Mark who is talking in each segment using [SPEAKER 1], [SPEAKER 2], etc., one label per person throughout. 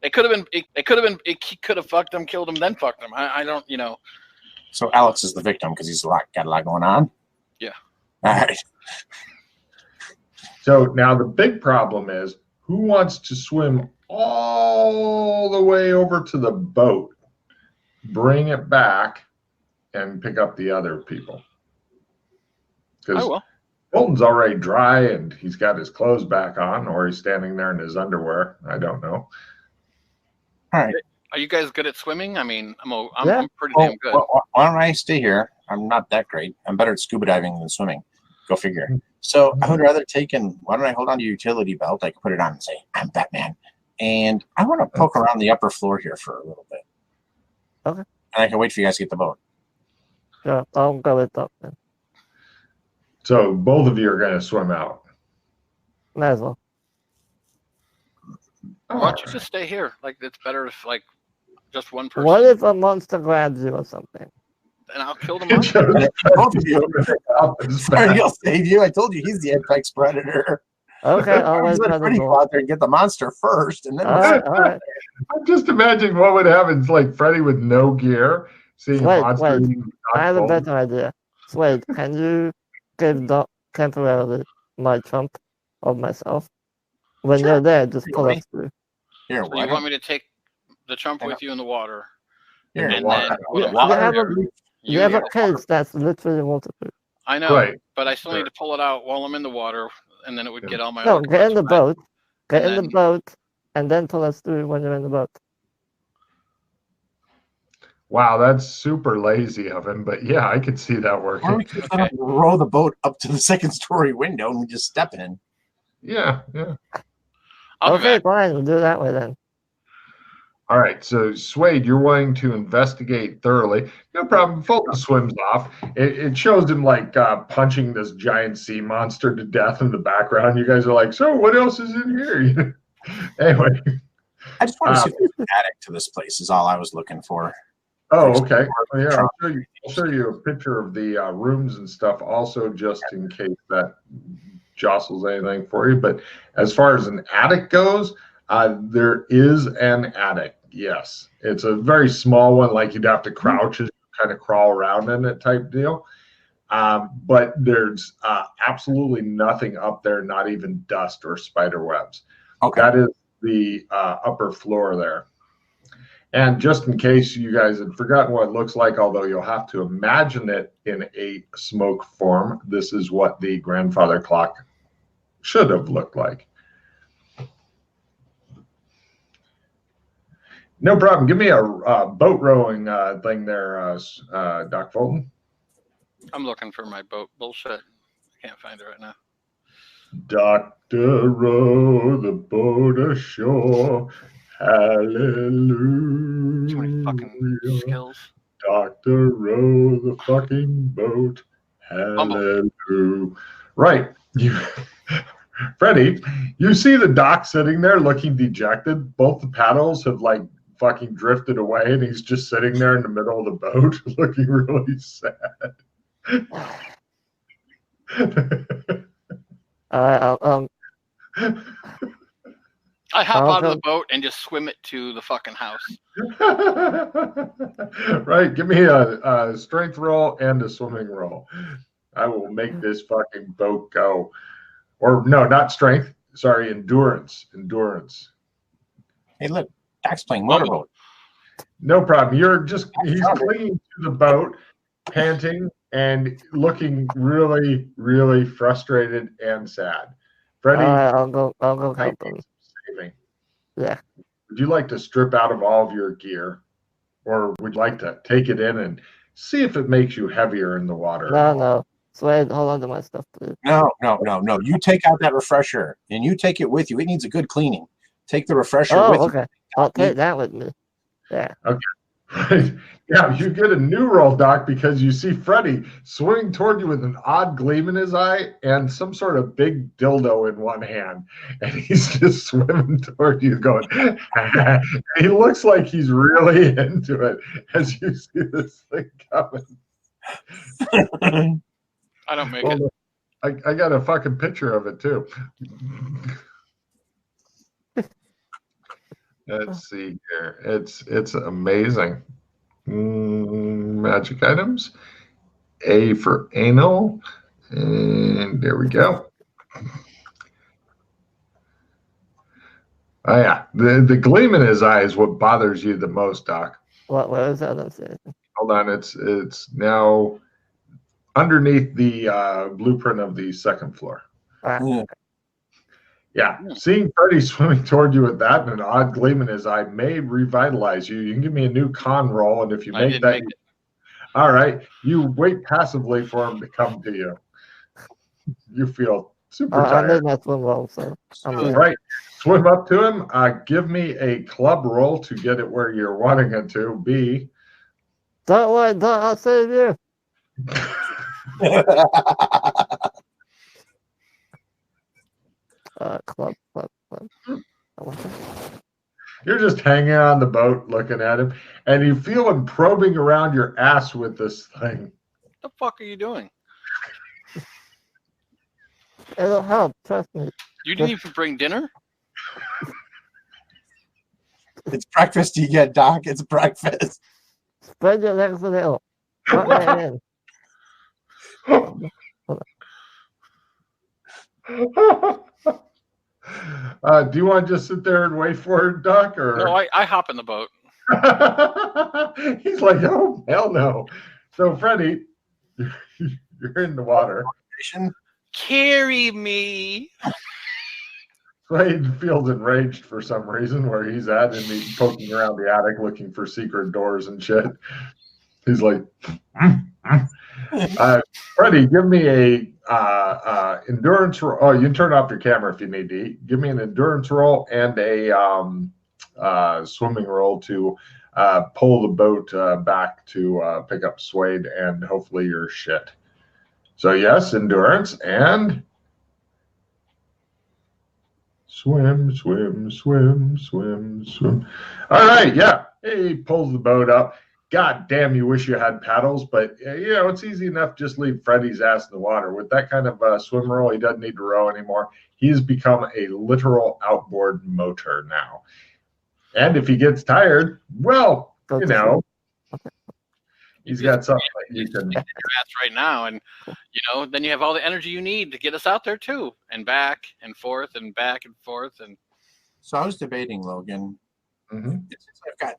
[SPEAKER 1] It could have been. He could have fucked him, killed him, then fucked him. I don't.
[SPEAKER 2] So Alex is the victim because he's got a lot going on.
[SPEAKER 1] Yeah.
[SPEAKER 2] All right.
[SPEAKER 3] So now the big problem is who wants to swim all the way over to the boat, bring it back, and pick up the other people? Because Fulton's already dry and he's got his clothes back on, or he's standing there in his underwear. I don't know.
[SPEAKER 2] All right.
[SPEAKER 1] Are you guys good at swimming? I mean, I'm pretty damn good.
[SPEAKER 2] Why don't I stay here? I'm not that great. I'm better at scuba diving than swimming. Go figure. So I would rather why don't I hold on to your utility belt? I can put it on and say, I'm Batman. And I want to poke around the upper floor here for a little bit.
[SPEAKER 4] Okay.
[SPEAKER 2] And I can wait for you guys to get the boat.
[SPEAKER 4] Yeah, I'll go with that then.
[SPEAKER 3] So both of you are going to swim out.
[SPEAKER 4] Might as well.
[SPEAKER 1] Why don't you just stay here? Like, it's better if, like, just one person.
[SPEAKER 4] What if a monster grabs you or something?
[SPEAKER 1] And I'll kill the monster.
[SPEAKER 2] Both of you. He'll save you. I told you he's the apex predator.
[SPEAKER 4] Okay, I'll wait for the
[SPEAKER 2] go out there and get the monster first, and then.
[SPEAKER 4] All right.
[SPEAKER 3] I'm just imagining what would happen. It's like Freddy with no gear, seeing monsters.
[SPEAKER 4] Wait. I have a better idea. Wait, can you give temporarily my trump of myself? When you're there, just pull us through.
[SPEAKER 2] Here,
[SPEAKER 1] so you want me to take the trump with you in the water?
[SPEAKER 2] Here,
[SPEAKER 1] and
[SPEAKER 4] then you have a case that's literally waterproof.
[SPEAKER 1] I know, but I still need to pull it out while I'm in the water, and then it would get all my.
[SPEAKER 4] No, get in the boat. Get in the boat, and then pull us through when you're in the boat.
[SPEAKER 3] Wow, that's super lazy of him, but yeah, I could see that working.
[SPEAKER 2] Or we could row the boat up to the second-story window and we just step in.
[SPEAKER 3] Yeah.
[SPEAKER 4] Okay, fine, we'll do it that way then.
[SPEAKER 3] All right, so Suede, you're wanting to investigate thoroughly. No problem. Fulton swims off. It shows him like punching this giant sea monster to death in the background. You guys are like, so what else is in here? Anyway.
[SPEAKER 2] I just want to see if there's an attic to this place is all I was looking for.
[SPEAKER 3] Oh, okay. Well, yeah, I'll show you a picture of the rooms and stuff also, just in case that jostles anything for you. But as far as an attic goes, there is an attic. Yes, it's a very small one, like you'd have to crouch and kind of crawl around in it type deal. But there's absolutely nothing up there, not even dust or spider webs.
[SPEAKER 2] Okay.
[SPEAKER 3] That is the upper floor there. And just in case you guys had forgotten what it looks like, although you'll have to imagine it in a smoke form, this is what the grandfather clock should have looked like. No problem. Give me a boat rowing thing there, Doc Fulton.
[SPEAKER 1] I'm looking for my boat. Bullshit. I can't find it right now.
[SPEAKER 3] Doctor, row the boat ashore. Hallelujah.
[SPEAKER 1] Too many fucking skills.
[SPEAKER 3] Doctor, row the fucking boat. Hallelujah. Right. Freddie, you see the doc sitting there looking dejected. Both the paddles have like fucking drifted away, and he's just sitting there in the middle of the boat looking really sad.
[SPEAKER 1] I hop out of the boat and just swim it to the fucking house.
[SPEAKER 3] Right. Give me a strength roll and a swimming roll. I will make this fucking boat go. Or no, not strength. Sorry, endurance. Endurance.
[SPEAKER 2] Hey, look, Doc's playing motorboat.
[SPEAKER 3] No problem. He's clinging to the boat, panting and looking really, really frustrated and sad. Freddie,
[SPEAKER 4] I'll go help him. Yeah.
[SPEAKER 3] Would you like to strip out of all of your gear, or would you like to take it in and see if it makes you heavier in the water?
[SPEAKER 4] No. Wait, hold on to my stuff, please.
[SPEAKER 2] No. You take out that refresher and you take it with you. It needs a good cleaning. Take the refresher with you.
[SPEAKER 4] Okay. I'll take that with me. Yeah.
[SPEAKER 3] Okay. Yeah, you get a new roll, Doc, because you see Freddie swimming toward you with an odd gleam in his eye and some sort of big dildo in one hand. And he's just swimming toward you going, he looks like he's really into it as you see this thing coming.
[SPEAKER 1] I don't make it.
[SPEAKER 3] I got a fucking picture of it, too. Let's see here. It's amazing. Magic items. A for anal. And there we go. Oh yeah. The gleam in his eye is what bothers you the most, Doc.
[SPEAKER 4] What is that? Let's see.
[SPEAKER 3] Hold on. It's now underneath the blueprint of the second floor. Yeah, seeing Freddy swimming toward you with that and an odd gleam in his eye may revitalize you. You can give me a new con roll, and if you make that, all right, you wait passively for him to come to you. You feel super tired.
[SPEAKER 4] I made my swim roll, so
[SPEAKER 3] right. Swim up to him. Give me a club roll to get it where you're wanting it to be.
[SPEAKER 4] Don't worry, I'll save you. Club.
[SPEAKER 3] You're just hanging on the boat looking at him, and you feel him probing around your ass with this thing.
[SPEAKER 1] What the fuck are you doing?
[SPEAKER 4] It'll help, trust me.
[SPEAKER 1] You didn't even bring dinner?
[SPEAKER 2] It's breakfast you get, Doc. It's breakfast.
[SPEAKER 4] Spread your legs a little. Put my in.
[SPEAKER 3] Do you want to just sit there and wait for it, Doc? Or
[SPEAKER 1] no, I hop in the boat.
[SPEAKER 3] He's like, oh, hell no. So, Freddy, you're in the water.
[SPEAKER 1] Carry me.
[SPEAKER 3] Slade feels enraged for some reason where he's at, and he's poking around the attic looking for secret doors and shit. He's like, Freddy, give me a endurance roll. Oh, you can turn off your camera if you need to. Give me an endurance roll and a swimming roll to pull the boat back to pick up Suede and hopefully your shit. So yes, endurance and swim. All right, yeah. He pulls the boat up. God damn, you wish you had paddles, but it's easy enough. Just leave Freddy's ass in the water. With that kind of swim roll, he doesn't need to row anymore. He's become a literal outboard motor now. And if he gets tired, well, he's got something that you can.
[SPEAKER 1] Your ass right now, and then you have all the energy you need to get us out there too, and back and forth and back and forth. And
[SPEAKER 2] so I was debating, Logan.
[SPEAKER 3] Mm-hmm.
[SPEAKER 2] I've got.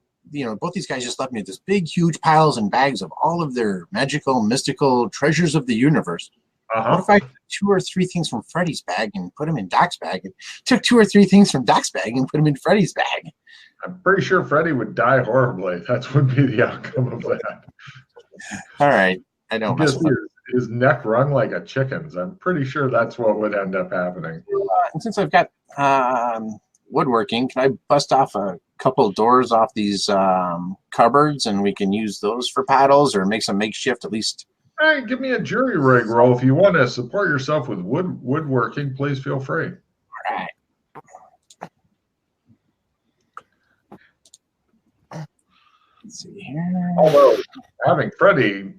[SPEAKER 2] Both these guys just left me this big, huge piles and bags of all of their magical, mystical treasures of the universe. What if I took 2 or 3 things from Freddy's bag and put them in Doc's bag, and took 2 or 3 things from Doc's bag and put them in Freddy's bag?
[SPEAKER 3] I'm pretty sure Freddy would die horribly. That would be the outcome of that.
[SPEAKER 2] All right. I don't mess with
[SPEAKER 3] his neck wrung like a chicken's. I'm pretty sure that's what would end up happening.
[SPEAKER 2] And since I've got woodworking, can I bust off a couple of doors off these cupboards, and we can use those for paddles or make some makeshift at least?
[SPEAKER 3] All right, give me a jury rig roll. If you want to support yourself with woodworking, please feel free.
[SPEAKER 2] All right. Let's see here.
[SPEAKER 3] Although having Freddy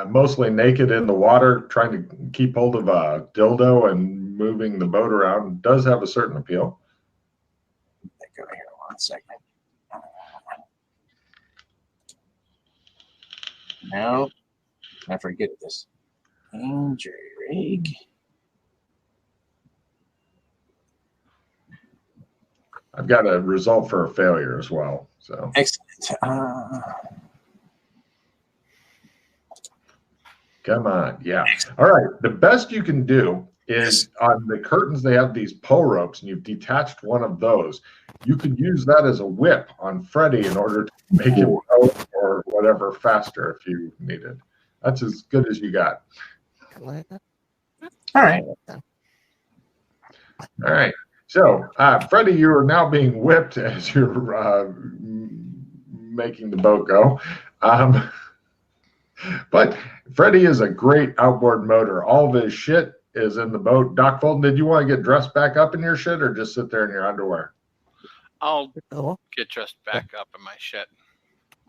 [SPEAKER 3] mostly naked in the water, trying to keep hold of a dildo and moving the boat around does have a certain appeal.
[SPEAKER 2] Go here 1 second. No, I forget this. And jury rig.
[SPEAKER 3] I've got a result for a failure as well. So
[SPEAKER 2] excellent.
[SPEAKER 3] Come on, yeah. All right. The best you can do is on the curtains. They have these pull ropes, and you've detached one of those. You could use that as a whip on Freddy in order to make him go or whatever faster if you needed. That's as good as you got.
[SPEAKER 2] All right.
[SPEAKER 3] All right. So, Freddy, you are now being whipped as you're making the boat go. But Freddy is a great outboard motor. All of his shit is in the boat. Doc Fulton, did you want to get dressed back up in your shit or just sit there in your underwear?
[SPEAKER 1] I'll get dressed back up in my shit.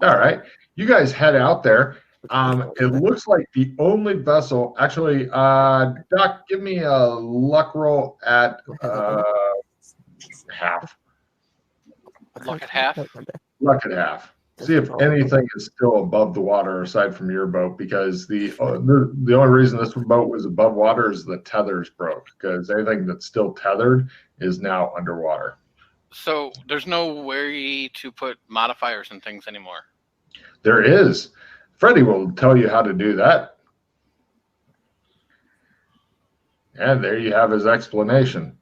[SPEAKER 3] All right. You guys head out there. It looks like the only vessel, actually, Doc, give me a luck roll at half.
[SPEAKER 1] Luck at half.
[SPEAKER 3] Luck at half. See if anything is still above the water aside from your boat, because the only reason this boat was above water is the tethers broke, because anything that's still tethered is now underwater.
[SPEAKER 1] So there's no way to put modifiers and things anymore.
[SPEAKER 3] There is. Freddie will tell you how to do that. And there you have his explanation.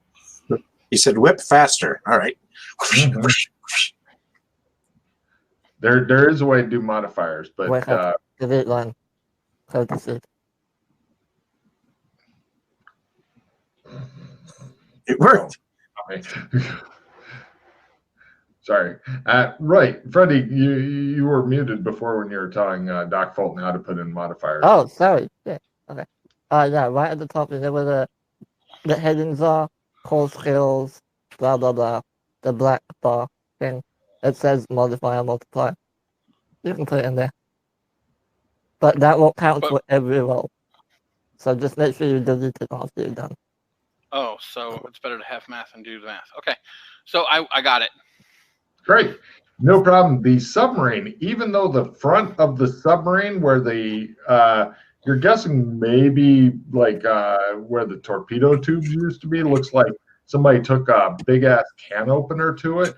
[SPEAKER 2] He said, whip faster. All right.
[SPEAKER 3] Mm-hmm. There is a way to do modifiers, but
[SPEAKER 4] it
[SPEAKER 2] worked.
[SPEAKER 3] Sorry. Right, Freddie, you were muted before when you were telling Doc Fulton how to put in modifiers.
[SPEAKER 4] Oh, sorry. Yeah. Okay. Yeah. Right at the top, there were the headings are core skills, blah blah blah. The black bar thing. It says modifier multiplier. You can put it in there. But that won't count for every roll. So just make sure you delete it after you're done.
[SPEAKER 1] Oh, so it's better to have math and do the math. Okay. So I got it.
[SPEAKER 3] Great. No problem. The submarine, even though the front of the submarine where you're guessing maybe like where the torpedo tubes used to be, looks like somebody took a big ass can opener to it.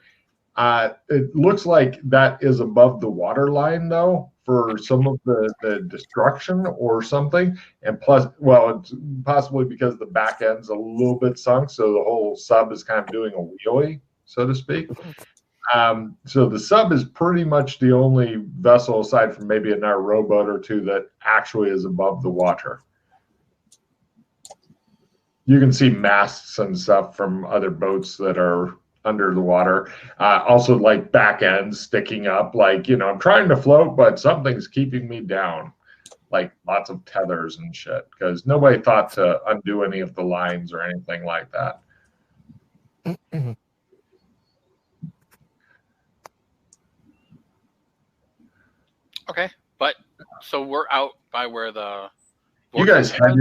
[SPEAKER 3] It looks like that is above the water line, though, for some of the destruction or something. And plus, well, it's possibly because the back end's a little bit sunk, so the whole sub is kind of doing a wheelie, so to speak. So the sub is pretty much the only vessel, aside from maybe another rowboat or two, that actually is above the water. You can see masts and stuff from other boats that are under the water. Also, like back ends sticking up, like, I'm trying to float, but something's keeping me down. Like lots of tethers and shit, because nobody thought to undo any of the lines or anything like that.
[SPEAKER 1] Okay, but so we're out by where the
[SPEAKER 3] you guys head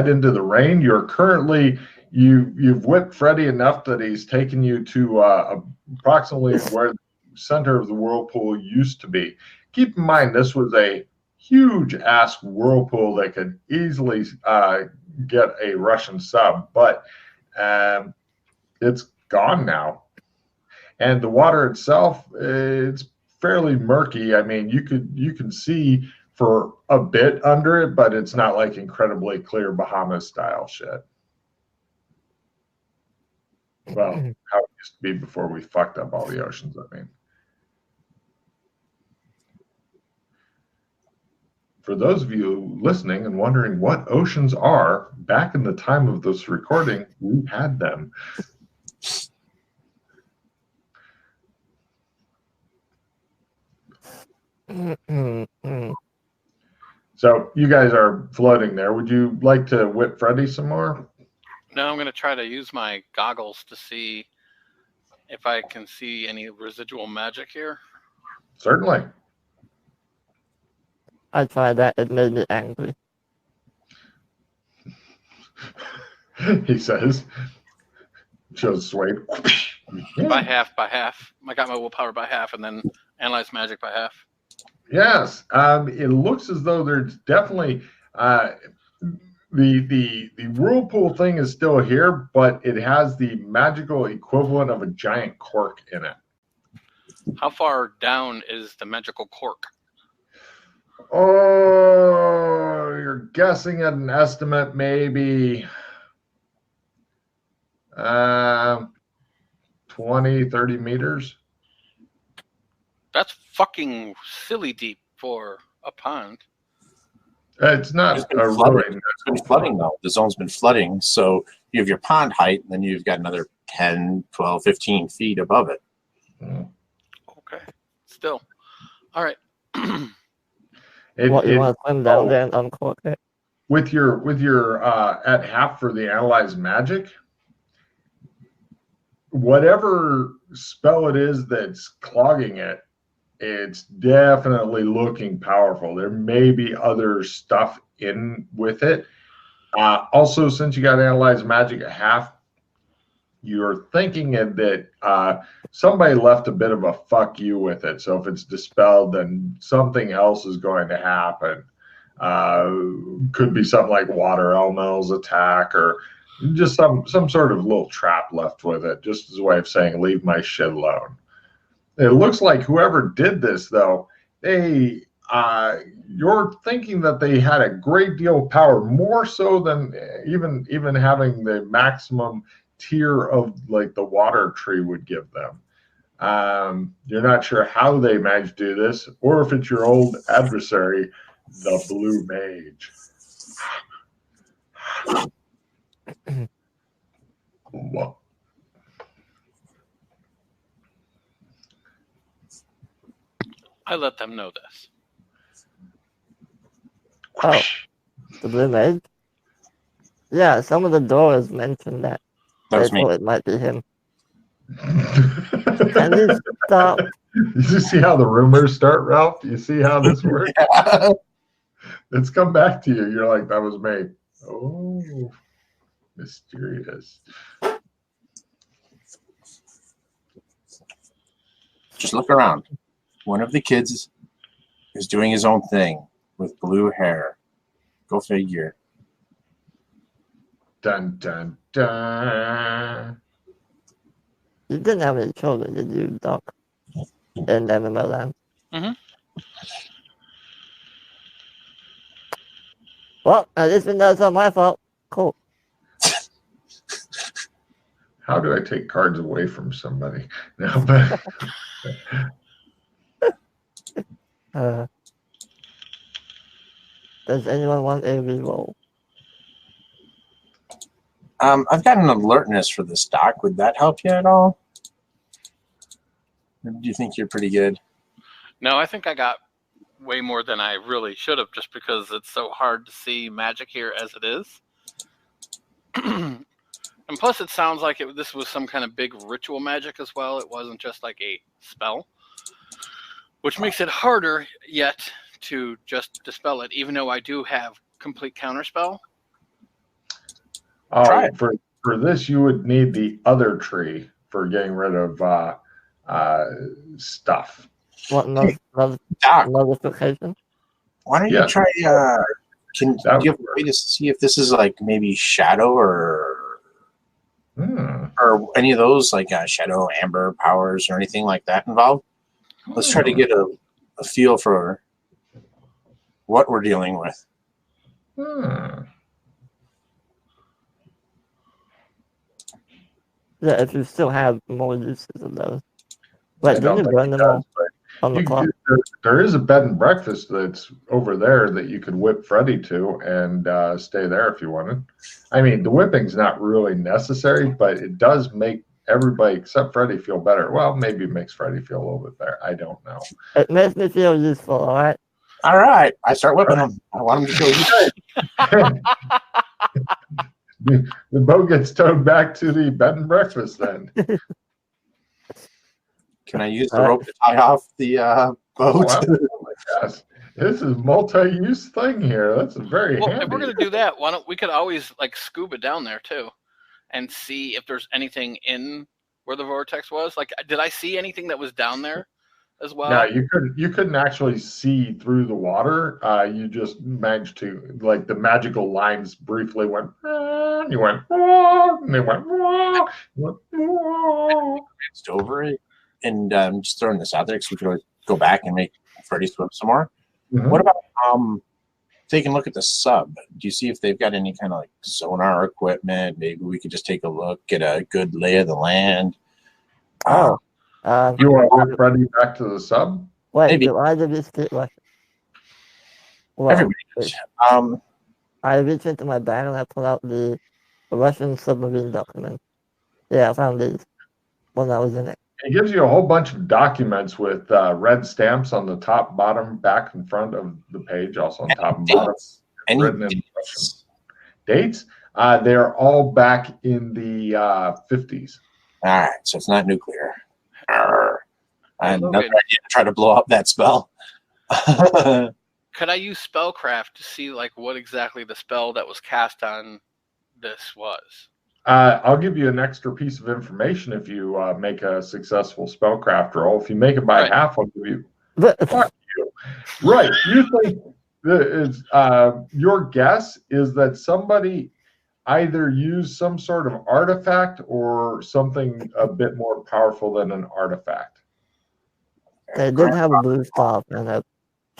[SPEAKER 3] into the rain. You're currently you've whipped Freddie enough that he's taken you to approximately where the center of the whirlpool used to be. Keep in mind, this was a huge ass whirlpool that could easily get a Russian sub, but it's gone now, and the water itself, it's fairly murky. I mean, you can see for a bit under it, but it's not like incredibly clear Bahamas style shit. Well, how it used to be before we fucked up all the oceans, I mean. For those of you listening and wondering what oceans are, back in the time of this recording, we had them. So you guys are floating there. Would you like to whip Freddie some more?
[SPEAKER 1] No, I'm going to try to use my goggles to see if I can see any residual magic here.
[SPEAKER 3] Certainly.
[SPEAKER 4] I tried that. It made me angry.
[SPEAKER 3] He says. Shows Swade.
[SPEAKER 1] By half. I got my willpower by half, and then analyze magic by half.
[SPEAKER 3] Yes. It looks as though there's definitely the whirlpool thing is still here, but it has the magical equivalent of a giant cork in it.
[SPEAKER 1] How far down is the magical cork?
[SPEAKER 3] Oh, you're guessing at an estimate, maybe 20, 30 meters.
[SPEAKER 1] That's fucking silly deep for a pond.
[SPEAKER 3] It's not.
[SPEAKER 2] It's been flooding, though. The zone's been flooding, so you have your pond height, and then you've got another 10, 12, 15 feet above it.
[SPEAKER 1] Okay. Still. All right.
[SPEAKER 4] You want to swim down there and uncork it?
[SPEAKER 3] With your at half for the analyze magic, whatever spell it is that's clogging it, it's definitely looking powerful. There may be other stuff in with it. Also, since you got analyze magic at half, you're thinking that somebody left a bit of a fuck you with it. So if it's dispelled, then something else is going to happen. Could be something like water elementals attack, or just some sort of little trap left with it, just as a way of saying, leave my shit alone. It looks like whoever did this, though, you're thinking that they had a great deal of power, more so than even having the maximum tier of like the water tree would give them. You're not sure how they managed to do this, or if it's your old adversary, the Blue Mage.
[SPEAKER 1] I let them know this.
[SPEAKER 4] Oh, the Blue Mage? Yeah, some of the doors mentioned that.
[SPEAKER 2] That was me.
[SPEAKER 4] It might be him. Can you stop?
[SPEAKER 3] You see how the rumors start, Ralph? You see how this works?
[SPEAKER 2] Yeah.
[SPEAKER 3] It's come back to you. You're like, that was me. Oh, mysterious.
[SPEAKER 2] Just look around. One of the kids is doing his own thing with blue hair. Go figure.
[SPEAKER 3] Dun, dun, dun.
[SPEAKER 4] You didn't have any children, did you, Doc? In MMO Land?
[SPEAKER 1] Mm-hmm.
[SPEAKER 4] Well, at least we know it's not my fault. Cool.
[SPEAKER 3] How do I take cards away from somebody? No, but
[SPEAKER 4] Does anyone want a reroll?
[SPEAKER 2] I've got an alertness for this, Doc. Would that help you at all? Or do you think you're pretty good?
[SPEAKER 1] No, I think I got way more than I really should have, just because it's so hard to see magic here as it is. And plus, it sounds like this was some kind of big ritual magic as well. It wasn't just like a spell, which makes it harder yet to just dispel it, even though I do have complete counterspell.
[SPEAKER 3] right. For this, you would need the other tree for getting rid of stuff.
[SPEAKER 4] What notification?
[SPEAKER 2] Why don't you try? Can you give a way to see if this is like maybe shadow or any of those like shadow, amber powers or anything like that involved? Let's try to get a feel for what we're dealing with.
[SPEAKER 4] Yeah, if you still have more uses of those. But didn't you burn them all on the clock?
[SPEAKER 3] There is a bed and breakfast that's over there that you could whip Freddy to and stay there if you wanted. I mean, the whipping's not really necessary, but it does make everybody except Freddy feel better. Well, maybe it makes Freddy feel a little bit better. I don't know.
[SPEAKER 4] It makes me feel useful, all right?
[SPEAKER 2] All right. I start whipping him. I want him to feel useful.
[SPEAKER 3] The boat gets towed back to the bed and breakfast then.
[SPEAKER 2] Can I use the rope to tie off the boat?
[SPEAKER 3] Oh my gosh. This is a multi-use thing here. That's very handy.
[SPEAKER 1] If we're going to do that, why don't we could always like scuba down there too and see if there's anything in where the vortex was. Like, did I see anything that was down there as well?
[SPEAKER 3] No, you couldn't actually see through the water. You just managed to, like, the magical lines briefly went, and you went, and they went,
[SPEAKER 2] It's over it. And just throwing this out there because we could always go back and make Freddy swim some more.
[SPEAKER 3] Mm-hmm.
[SPEAKER 2] What about taking a look at the sub? Do you see if they've got any kind of like sonar equipment? Maybe we could just take a look, get a good lay of the land.
[SPEAKER 3] You want to whip Freddy back to the sub?
[SPEAKER 4] Wait,
[SPEAKER 2] Maybe.
[SPEAKER 4] do either of you speak Russian? Well,
[SPEAKER 2] Everybody does.
[SPEAKER 4] I reached into my bag and I pulled out the Russian submarine document. Yeah, I found these when I was in it.
[SPEAKER 3] It gives you a whole bunch of documents with red stamps on the top, bottom, back, and front of the page, also on top and bottom.
[SPEAKER 2] Any
[SPEAKER 3] Written in Russian. Dates? They're all back in the 50s.
[SPEAKER 2] All right, so it's not nuclear. I had another idea to try to blow up that spell.
[SPEAKER 1] Could I use spellcraft to see like what exactly the spell that was cast on this was?
[SPEAKER 3] I'll give you an extra piece of information if you make a successful spellcraft roll. If you make it by
[SPEAKER 1] Right.
[SPEAKER 3] half, I'll give you.
[SPEAKER 4] But
[SPEAKER 3] Fuck you. Right. You think your guess is that somebody either used some sort of artifact or something a bit more powerful than an artifact.
[SPEAKER 4] they did have a blue staff and a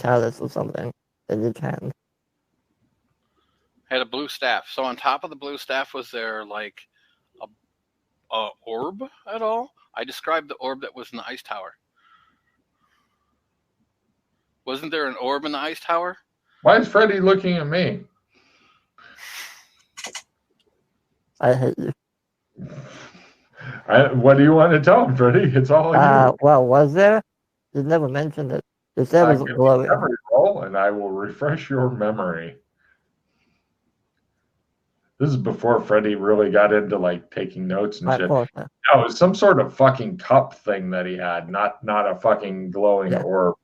[SPEAKER 4] chalice or something. They did hand.
[SPEAKER 1] Had a blue staff. So on top of the blue staff, was there like a orb at all? I described the orb that was in the ice tower. Wasn't there an orb in the ice tower?
[SPEAKER 3] Why is Freddie looking at me?
[SPEAKER 4] I hate you.
[SPEAKER 3] What do you want to tell him, Freddie? It's all you.
[SPEAKER 4] Well, was there? You never mentioned it. You said it was
[SPEAKER 3] Give me a
[SPEAKER 4] glowing.
[SPEAKER 3] memory roll, and I will refresh your memory. This is before Freddie really got into like taking notes and shit. No, it was some sort of fucking cup thing that he had, not a fucking glowing orb.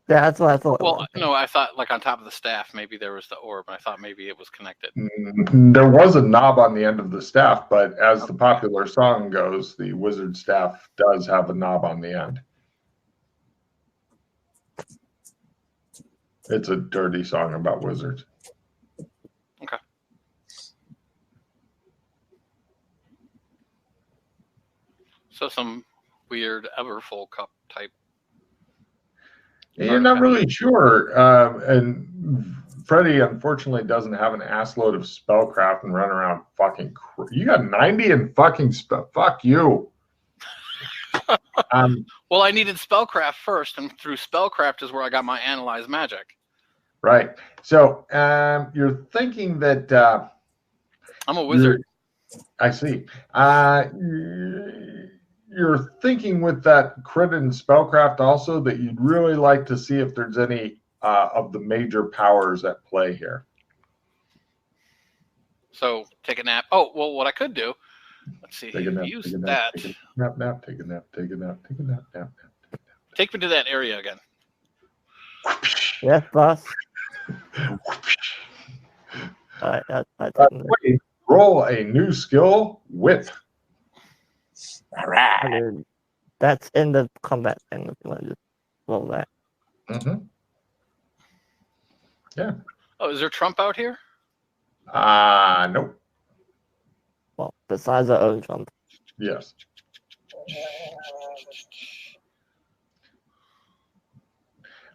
[SPEAKER 4] Yeah, that's what I thought.
[SPEAKER 1] Well, no, I thought like on top of the staff, maybe there was the orb, and I thought maybe it was connected.
[SPEAKER 3] There was a knob on the end of the staff, but as the popular song goes, the wizard staff does have a knob on the end. It's a dirty song about wizards.
[SPEAKER 1] Okay. So some weird Everfull cup type.
[SPEAKER 3] You're not really sure. And Freddie, unfortunately, doesn't have an assload of spellcraft and run around fucking. You got 90 in fucking spell. Fuck you.
[SPEAKER 1] Well, I needed spellcraft first, and through spellcraft is where I got my analyze magic.
[SPEAKER 3] Right. So you're thinking that.
[SPEAKER 1] I'm a wizard.
[SPEAKER 3] I see. You're thinking with that crit and spellcraft also that you'd really like to see if there's any of the major powers at play here.
[SPEAKER 1] So take a nap. Oh, well, what I could do, let's see,
[SPEAKER 3] Take a nap,
[SPEAKER 1] use
[SPEAKER 3] take a nap,
[SPEAKER 1] that.
[SPEAKER 3] take a nap, take a nap, take a nap, take a nap, nap.
[SPEAKER 1] Take me to that area again.
[SPEAKER 4] Yes, boss. I
[SPEAKER 3] Roll a new skill, whip.
[SPEAKER 2] All right.
[SPEAKER 4] I mean, that's in the combat thing. If you want to just roll that.
[SPEAKER 3] Mm-hmm. Yeah.
[SPEAKER 1] Oh, is there Trump out here?
[SPEAKER 3] Nope.
[SPEAKER 4] Well, besides our own Trump.
[SPEAKER 3] Yes.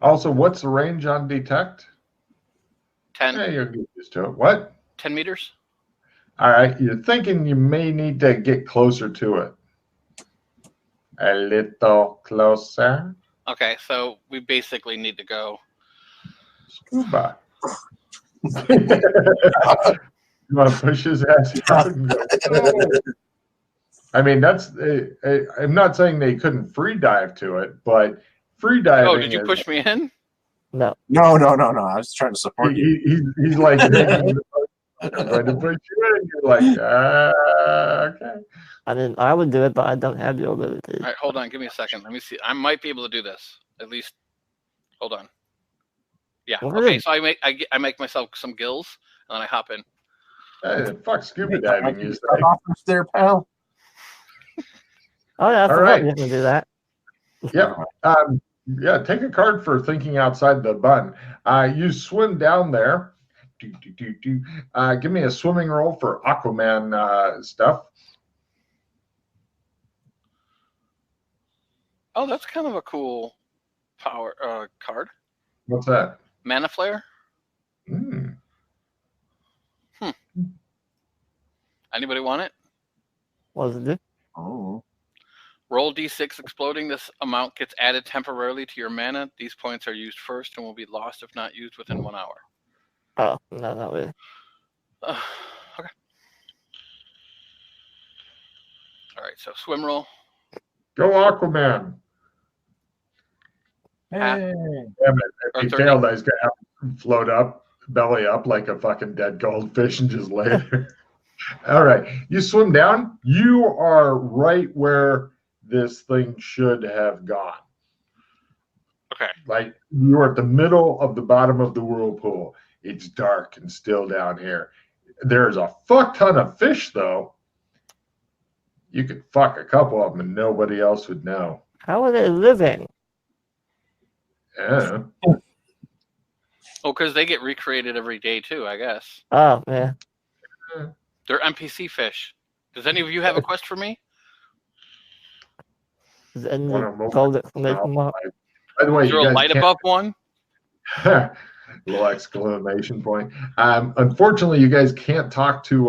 [SPEAKER 3] Also, what's the range on detect?
[SPEAKER 1] 10.
[SPEAKER 3] Yeah, you'll get used to it. What?
[SPEAKER 1] 10 meters?
[SPEAKER 3] All right. You're thinking you may need to get closer to it. A little closer.
[SPEAKER 1] Okay, so we basically need to go.
[SPEAKER 3] Scuba. You want to push his ass out and go, "Oh." I mean, that's. I'm not saying they couldn't free dive to it, but free diving.
[SPEAKER 1] Oh, did you push me in?
[SPEAKER 4] No.
[SPEAKER 2] No. I was trying to support you.
[SPEAKER 3] He's like, I'm going to push you in. You're like, okay.
[SPEAKER 4] I mean, I would do it, but I don't have your ability.
[SPEAKER 1] All right, hold on. Give me a second. Let me see. I might be able to do this. At least, hold on. Yeah.
[SPEAKER 4] What
[SPEAKER 1] Okay.
[SPEAKER 4] is-
[SPEAKER 1] So I make myself some gills, and then I hop in.
[SPEAKER 3] Hey, fuck scuba diving. You say.
[SPEAKER 2] Offers there, pal.
[SPEAKER 4] Oh, yeah, I
[SPEAKER 3] All
[SPEAKER 4] forgot
[SPEAKER 3] right.
[SPEAKER 4] you can do that.
[SPEAKER 3] Yep. Yeah, take a card for thinking outside the bun. You swim down there. Give me a swimming roll for Aquaman stuff.
[SPEAKER 1] Oh, that's kind of a cool power card.
[SPEAKER 3] What's that?
[SPEAKER 1] Mana Flare. Anybody want it?
[SPEAKER 4] What does it do?
[SPEAKER 2] Oh.
[SPEAKER 1] Roll d6 exploding. This amount gets added temporarily to your mana. These points are used first and will be lost if not used within 1 hour.
[SPEAKER 4] Oh, no, not really.
[SPEAKER 1] Okay. All right, so swim roll.
[SPEAKER 3] Go Aquaman.
[SPEAKER 2] Hey.
[SPEAKER 3] Damn it. If he
[SPEAKER 1] 30.
[SPEAKER 3] failed, I was going to have him float up, belly up like a fucking dead goldfish and just lay there. All right. You swim down. You are right where this thing should have gone.
[SPEAKER 1] Okay.
[SPEAKER 3] Like you are at the middle of the bottom of the whirlpool. It's dark and still down here. There's a fuck ton of fish, though. You could fuck a couple of them and nobody else would know.
[SPEAKER 4] How are they living?
[SPEAKER 3] Yeah.
[SPEAKER 1] Oh, because they get recreated every day too, I guess.
[SPEAKER 4] Oh, yeah.
[SPEAKER 1] They're NPC fish. Does any of you have a quest for me?
[SPEAKER 4] Is it in
[SPEAKER 3] Want
[SPEAKER 4] the
[SPEAKER 3] a moment?
[SPEAKER 4] gold exclamation mark?
[SPEAKER 3] By the way,
[SPEAKER 1] Is there
[SPEAKER 3] you
[SPEAKER 1] a
[SPEAKER 3] guys
[SPEAKER 1] light
[SPEAKER 3] can't.
[SPEAKER 1] above one?
[SPEAKER 3] Little exclamation point. Unfortunately, you guys can't talk to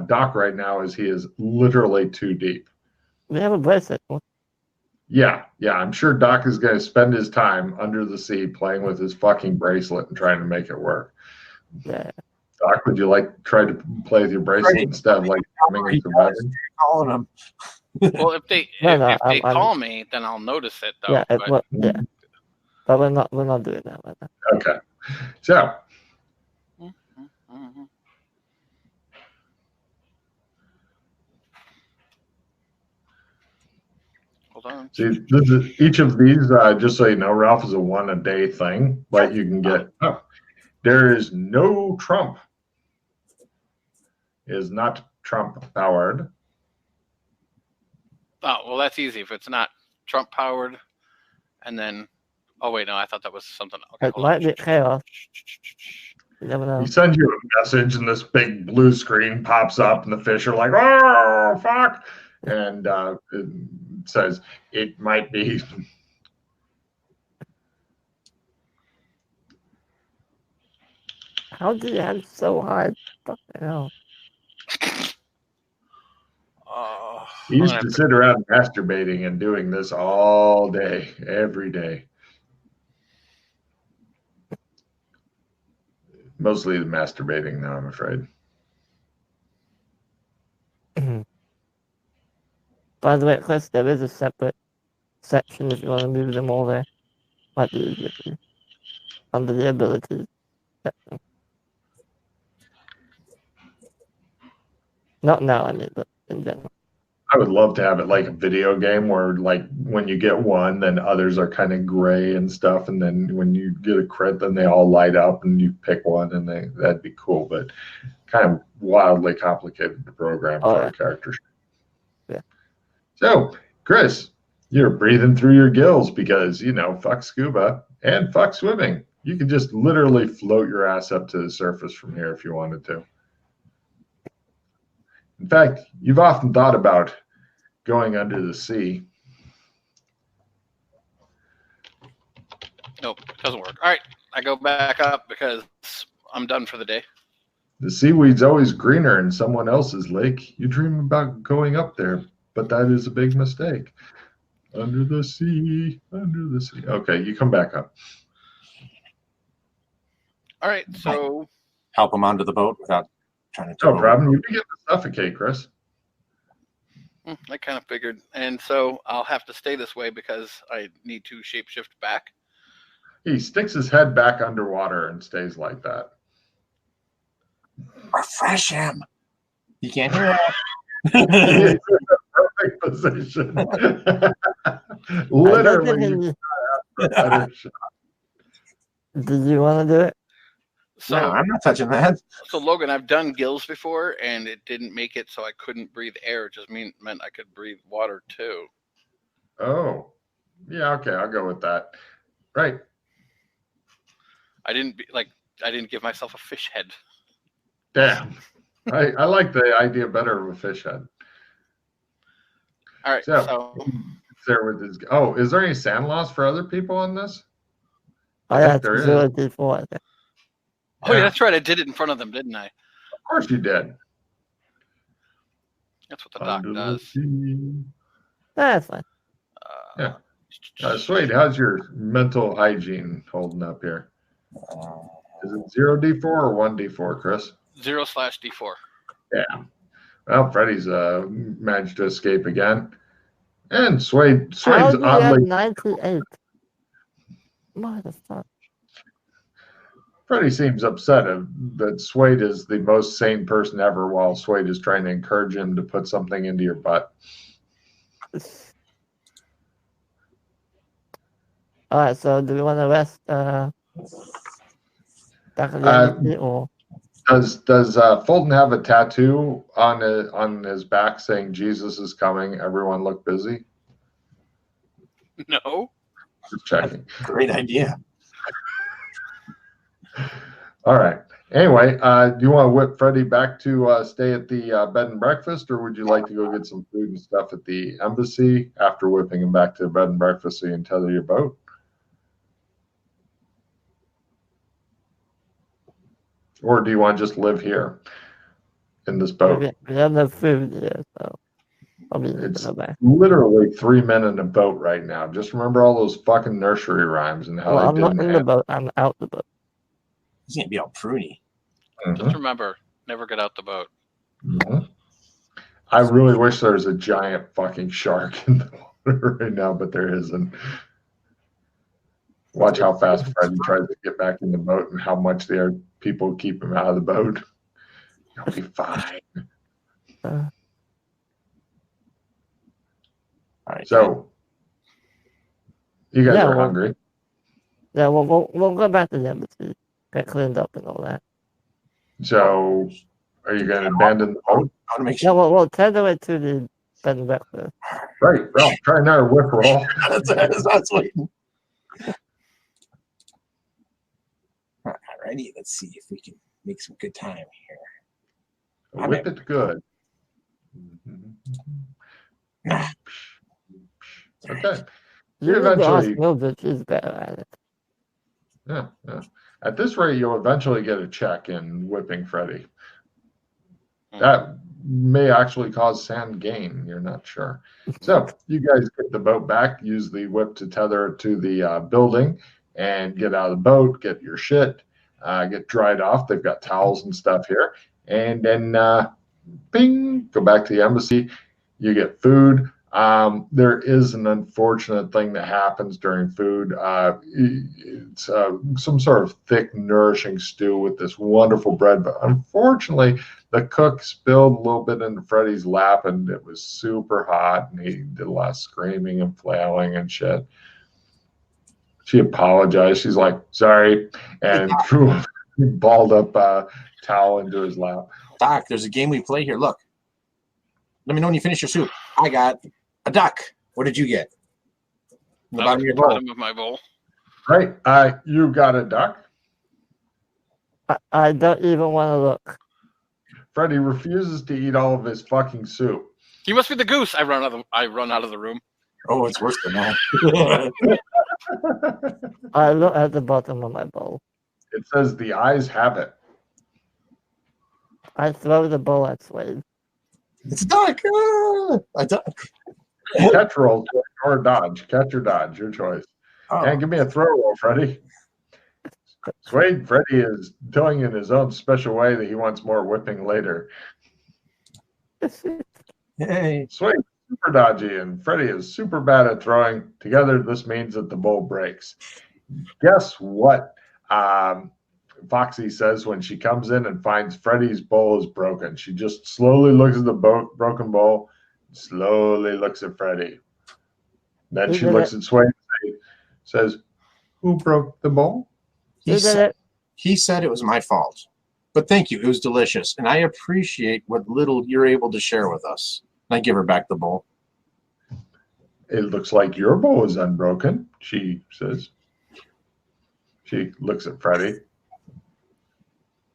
[SPEAKER 3] Doc right now as he is literally too deep.
[SPEAKER 4] We have a bracelet.
[SPEAKER 3] Yeah. I'm sure Doc is going to spend his time under the sea playing with his fucking bracelet and trying to make it work.
[SPEAKER 4] Yeah.
[SPEAKER 3] Doc, would you like to try to play with your bracelet instead of like swimming and surviving?
[SPEAKER 2] Calling them.
[SPEAKER 1] Well, if they
[SPEAKER 4] No,
[SPEAKER 1] if they call me, then I'll notice it though.
[SPEAKER 4] Yeah,
[SPEAKER 1] but
[SPEAKER 4] yeah. But we're not doing that right now.
[SPEAKER 3] Okay. So,
[SPEAKER 1] Mhm. Hold on.
[SPEAKER 3] see, each of these, just so you know, Ralph, is a 1-a-day thing, but you can get. Oh, there is no Trump. It is not Trump powered.
[SPEAKER 1] Oh, well, that's easy. If it's not Trump powered, and then, oh wait, no, I thought that was something. Okay,
[SPEAKER 4] It
[SPEAKER 1] hold
[SPEAKER 4] might
[SPEAKER 1] on.
[SPEAKER 4] be chaos. You never know.
[SPEAKER 3] He sends you a message, and this big blue screen pops up, and the fish are like, "Oh fuck!" And it says it might be.
[SPEAKER 4] How did you have so hard? Fucking hell.
[SPEAKER 3] He used to sit around masturbating and doing this all day, every day. Mostly the masturbating now, I'm afraid.
[SPEAKER 4] By the way, Chris, there is a separate section if you want to move them all there. Might be easier for you. Under the abilities section. Not now, I mean, but in general.
[SPEAKER 3] I would love to have it like a video game where, like, when you get one, then others are kind of gray and stuff, and then when you get a crit, then they all light up, and you pick one, and that'd be cool. But kind of wildly complicated to program for our characters.
[SPEAKER 4] Yeah.
[SPEAKER 3] So, Chris, you're breathing through your gills because fuck scuba and fuck swimming. You could just literally float your ass up to the surface from here if you wanted to. In fact, you've often thought about going under the sea.
[SPEAKER 1] Nope, doesn't work. All right, I go back up because I'm done for the day.
[SPEAKER 3] The seaweed's always greener in someone else's lake. You dream about going up there, but that is a big mistake. Under the sea, under the sea. Okay, you come back up.
[SPEAKER 1] All right, so
[SPEAKER 2] help him onto the boat without trying to.
[SPEAKER 3] No problem. You begin to suffocate, Chris.
[SPEAKER 1] I kind of figured, and so I'll have to stay this way because I need to shapeshift back.
[SPEAKER 3] He sticks his head back underwater and stays like that.
[SPEAKER 2] Refresh him. You can't hear
[SPEAKER 3] it. Perfect position. Literally.
[SPEAKER 4] Did you want to do it?
[SPEAKER 1] So,
[SPEAKER 2] no, I'm not touching that.
[SPEAKER 1] So, Logan, I've done gills before, and it didn't make it so I couldn't breathe air. It just meant I could breathe water, too.
[SPEAKER 3] Oh. Yeah, okay, I'll go with that. Right.
[SPEAKER 1] I didn't give myself a fish head.
[SPEAKER 3] Damn. I like the idea better of a fish head.
[SPEAKER 1] All right,
[SPEAKER 3] so there with his. Oh, is there any sand loss for other people on this?
[SPEAKER 4] I think there is. 0D4, I think.
[SPEAKER 1] Oh, yeah, that's right. I did it in front of them, didn't I?
[SPEAKER 3] Of course you did.
[SPEAKER 1] That's what the doc does.
[SPEAKER 4] That's fine.
[SPEAKER 3] Yeah. Sweet. How's your mental hygiene holding up here? Is it 0D4 or 1D4, Chris?
[SPEAKER 1] 0/D4.
[SPEAKER 3] Yeah. Well, Freddy's managed to escape again. And Swade's oddly.
[SPEAKER 4] 98. Motherfucker.
[SPEAKER 3] Freddy seems upset that Swade is the most sane person ever while Swade is trying to encourage him to put something into your butt.
[SPEAKER 4] All right, so do we want to rest back at the or?
[SPEAKER 3] Does Fulton have a tattoo on his back saying Jesus is coming? Everyone look busy.
[SPEAKER 1] No.
[SPEAKER 3] Just checking.
[SPEAKER 2] Great idea.
[SPEAKER 3] All right. Anyway, do you want to whip Freddie back to stay at the bed and breakfast, or would you like to go get some food and stuff at the embassy after whipping him back to the bed and breakfast so you can tether your boat? Or do you want to just live here in this boat?
[SPEAKER 4] We have no food here, so I'll be
[SPEAKER 3] It's
[SPEAKER 4] back.
[SPEAKER 3] literally 3 men in a boat right now. Just remember all those fucking nursery rhymes and how
[SPEAKER 4] Well,
[SPEAKER 3] they
[SPEAKER 4] I'm not
[SPEAKER 3] didn't
[SPEAKER 4] in the boat. I'm out the boat.
[SPEAKER 2] He's gonna be all pruny.
[SPEAKER 1] Just remember, never get out the boat.
[SPEAKER 3] Mhm. I really wish there was a giant fucking shark in the water right now, but there isn't. Watch how fast Freddy tries to get back in the boat and how much the people keep him out of the boat. He'll be fine.
[SPEAKER 4] Uh,
[SPEAKER 2] All right.
[SPEAKER 3] So, you guys
[SPEAKER 4] Yeah,
[SPEAKER 3] are
[SPEAKER 4] well-
[SPEAKER 3] hungry.
[SPEAKER 4] yeah, we'll go back to the embassy, get cleaned up and all that.
[SPEAKER 3] So, are you going to abandon the boat?
[SPEAKER 2] I want to make
[SPEAKER 4] Yeah,
[SPEAKER 2] sure.
[SPEAKER 4] we'll tether it to the bed and breakfast.
[SPEAKER 3] Right, Ralph, try another whip roll.
[SPEAKER 2] That's what I was waiting. All righty, let's see if we can make some good time here.
[SPEAKER 3] Whip it good. Okay.
[SPEAKER 4] You need to
[SPEAKER 3] eventually-
[SPEAKER 4] ask Mildred, she's better at it.
[SPEAKER 3] Yeah. At this rate, you'll eventually get a check in whipping Freddy. That may actually cause Sand gain. You're not sure. So you guys get the boat back, use the whip to tether it to the building, and get out of the boat, get your shit, get dried off. They've got towels and stuff here. And then, bing, go back to the embassy. You get food. There is an unfortunate thing that happens during food. It's some sort of thick, nourishing stew with this wonderful bread. But unfortunately, the cook spilled a little bit into Freddy's lap, and it was super hot, and he did a lot of screaming and flailing and shit. She apologized. She's like, sorry, and threw a balled up towel into his lap.
[SPEAKER 2] Doc, there's a game we play here. Look. Let me know when you finish your soup. I got a duck. What did you get? In the bottom of your bowl.
[SPEAKER 1] Bottom of my bowl.
[SPEAKER 3] Right. You got a duck?
[SPEAKER 4] I don't even want to look.
[SPEAKER 3] Freddy refuses to eat all of his fucking soup.
[SPEAKER 1] He must be the goose. I run out of the room.
[SPEAKER 2] Oh, it's worse than that.
[SPEAKER 4] I look at the bottom of my bowl.
[SPEAKER 3] It says the eyes have it.
[SPEAKER 4] I throw the bowl at Slade.
[SPEAKER 2] It's a duck. Ah, a duck.
[SPEAKER 3] Catch roll or dodge. Catch or dodge, your choice.
[SPEAKER 2] Oh.
[SPEAKER 3] And give me a throw roll, Freddy. Freddy is doing in his own special way that he wants more whipping later.
[SPEAKER 2] Hey.
[SPEAKER 3] Swade, super dodgy, and Freddy is super bad at throwing. Together, this means that the bowl breaks. Guess what? Foxy says when she comes in and finds Freddy's bowl is broken. She just slowly looks at the broken bowl, slowly looks at Freddy. Then she looks at Swade and says, who broke the bowl?
[SPEAKER 2] He said it was my fault. But thank you. It was delicious. And I appreciate what little you're able to share with us. And I give her back the bowl.
[SPEAKER 3] It looks like your bowl is unbroken, she says. She looks at Freddy.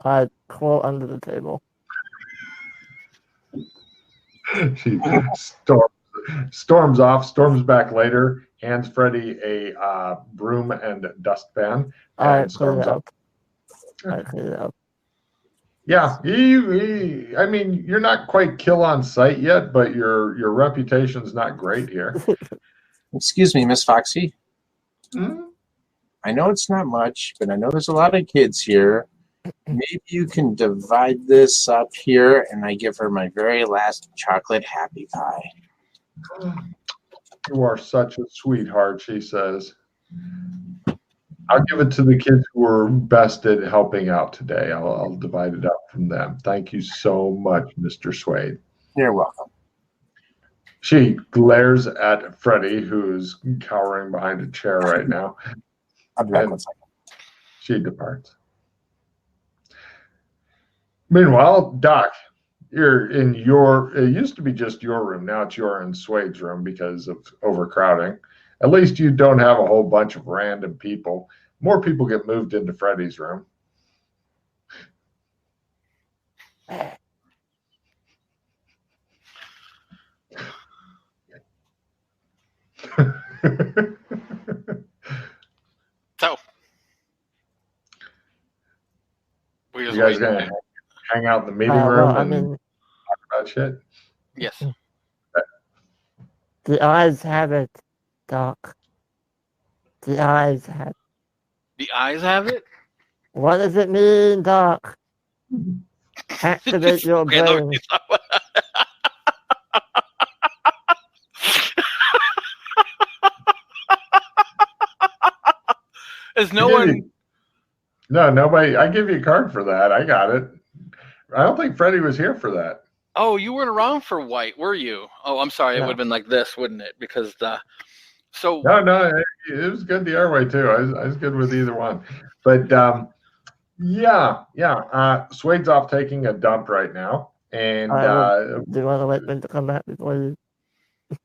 [SPEAKER 4] I crawl under the table.
[SPEAKER 3] She storms off, storms back later, hands Freddy a broom and dustpan,
[SPEAKER 4] I
[SPEAKER 3] and
[SPEAKER 4] clean
[SPEAKER 3] storms
[SPEAKER 4] it
[SPEAKER 3] up.
[SPEAKER 4] up. I clean it up.
[SPEAKER 3] Yeah, I mean, you're not quite kill on sight yet, but your reputation's not great here.
[SPEAKER 2] Excuse me, Miss Foxy.
[SPEAKER 3] Hmm?
[SPEAKER 2] I know it's not much, but I know there's a lot of kids here. Maybe you can divide this up here, and I give her my very last chocolate happy pie.
[SPEAKER 3] You are such a sweetheart, she says. I'll give it to the kids who were best at helping out today. I'll divide it up from them. Thank you so much, Mr. Swade.
[SPEAKER 2] You're welcome.
[SPEAKER 3] She glares at Freddy, who's cowering behind a chair right now.
[SPEAKER 2] I'll be back
[SPEAKER 3] And
[SPEAKER 2] one second.
[SPEAKER 3] she departs. Meanwhile, Doc, you're in your. It used to be just your room. Now it's your and Swade's room because of overcrowding. At least you don't have a whole bunch of random people. More people get moved into Freddy's room.
[SPEAKER 1] So we just
[SPEAKER 3] You guys
[SPEAKER 1] waiting.
[SPEAKER 3] gonna hang out in the meeting
[SPEAKER 4] well,
[SPEAKER 3] room
[SPEAKER 4] I
[SPEAKER 3] and
[SPEAKER 4] mean,
[SPEAKER 3] talk about shit?
[SPEAKER 1] Yes.
[SPEAKER 4] the eyes have it, Doc. The eyes have.
[SPEAKER 1] The eyes have it.
[SPEAKER 4] What does it mean, Doc? Activate your
[SPEAKER 1] Okay, let
[SPEAKER 4] brain.
[SPEAKER 1] me- Is no one?
[SPEAKER 3] No, nobody. I give you a card for that. I got it. I don't think Freddie was here for that.
[SPEAKER 1] Oh, you weren't around for white, were you? Oh, I'm sorry. It
[SPEAKER 4] No.
[SPEAKER 1] would have been like this, wouldn't it? Because the so
[SPEAKER 3] No, it was good the our way too. I was good with either one. But yeah. Swade's off taking a dump right now, and
[SPEAKER 4] Do you want to wait for him to come back before you?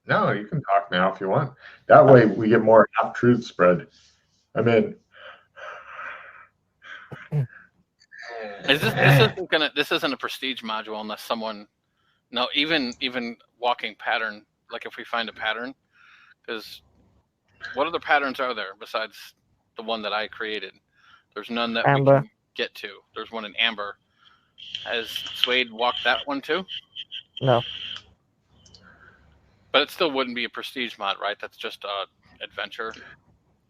[SPEAKER 3] no, you can talk now if you want. That way we get more half truth spread. I mean,
[SPEAKER 1] is this isn't a prestige module unless someone no even walking pattern, like if we find a pattern, because what other patterns are there besides the one that I created? There's none that
[SPEAKER 4] Amber.
[SPEAKER 1] we can get to. There's one in amber. Has Swade walked that one too?
[SPEAKER 4] No.
[SPEAKER 1] But it still wouldn't be a prestige mod, right? That's just a adventure.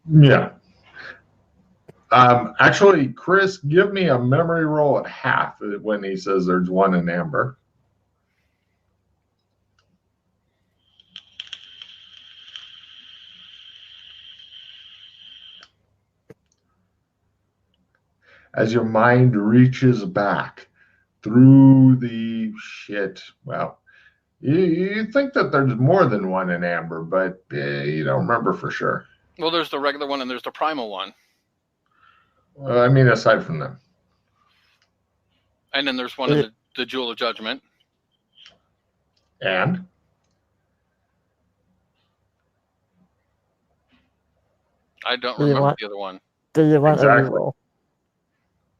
[SPEAKER 3] yeah. Actually, Chris, give me a memory roll at half when he says there's one in amber. As your mind reaches back through the shit, well, you think that there's more than one in amber, but you don't remember for sure.
[SPEAKER 1] Well, there's the regular one and there's the primal one.
[SPEAKER 3] I mean, aside from them.
[SPEAKER 1] And then there's one in the Jewel of Judgment.
[SPEAKER 3] And?
[SPEAKER 1] I don't
[SPEAKER 4] Do you
[SPEAKER 1] remember
[SPEAKER 4] want-
[SPEAKER 1] the other one.
[SPEAKER 4] Do you want
[SPEAKER 3] Exactly.
[SPEAKER 4] a reroll?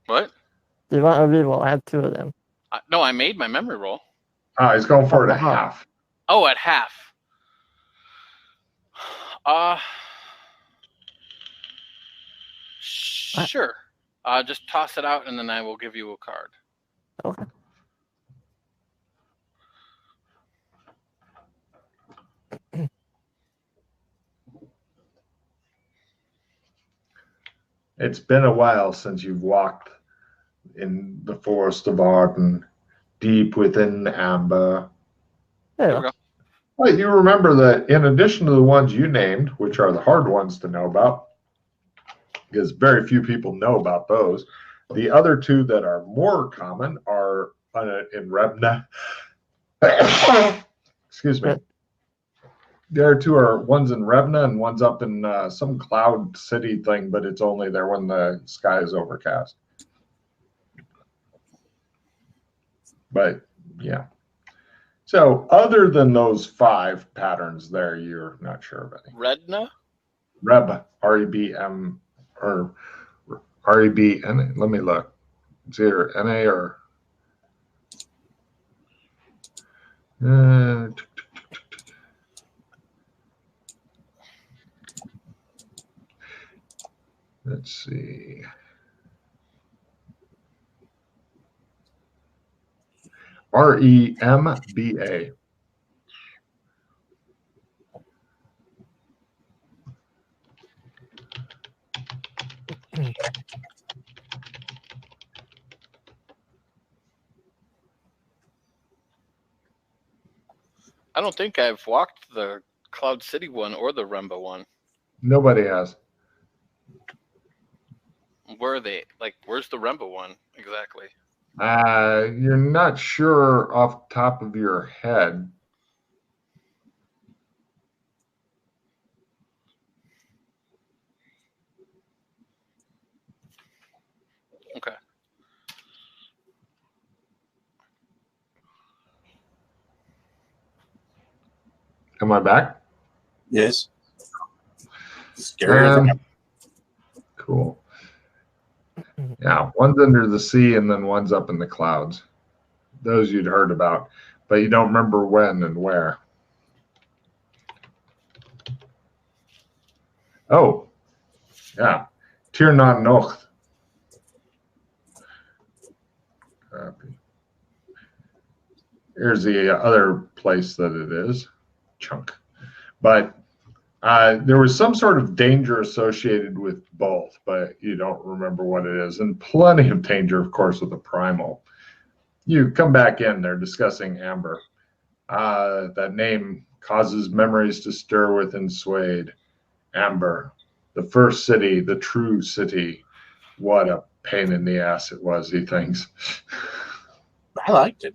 [SPEAKER 1] What?
[SPEAKER 4] Do you want a reroll? I have two of them.
[SPEAKER 1] No, I made my memory roll.
[SPEAKER 3] He's going for it at
[SPEAKER 4] Uh-huh.
[SPEAKER 3] half.
[SPEAKER 1] Oh, at half. Sure. Just toss it out and then I will give you a card.
[SPEAKER 4] Okay.
[SPEAKER 3] It's been a while since you've walked in the forest of Arden, deep within amber.
[SPEAKER 4] There
[SPEAKER 1] There
[SPEAKER 4] you
[SPEAKER 1] we
[SPEAKER 4] go.
[SPEAKER 1] go.
[SPEAKER 3] Well, you remember that in addition to the ones you named, which are the hard ones to know about, because very few people know about those, the other two that are more common are in Rebna. Excuse me.
[SPEAKER 4] Good.
[SPEAKER 3] The other two are one's in Rebna and one's up in some cloud city thing, but it's only there when the sky is overcast. But yeah. So other than those 5 patterns there, you're not sure of any.
[SPEAKER 1] Redna?
[SPEAKER 3] Reb, R-E-B-M, or R-E-B-N, let me look. It's either N-A or... let's see. R-E-M-B-A.
[SPEAKER 1] I don't think I've walked the Cloud City one or the Remba one.
[SPEAKER 3] Nobody has.
[SPEAKER 1] Where are they? Like, where's the Remba one exactly?
[SPEAKER 3] You're not sure off the top of your head.
[SPEAKER 1] Okay.
[SPEAKER 3] Am I back?
[SPEAKER 2] Yes. Scarier than
[SPEAKER 3] Cool. Yeah, one's under the sea and then one's up in the clouds. Those you'd heard about, but you don't remember when and where. Oh, yeah. Tir na Nocht. Copy. Here's the other place that it is. Chunk. But there was some sort of danger associated with both, but you don't remember what it is. And plenty of danger, of course, with the primal. You come back in, they're discussing Amber. That name causes memories to stir within Suede. Amber, the first city, the true city. What a pain in the ass it was, he thinks.
[SPEAKER 2] I liked it.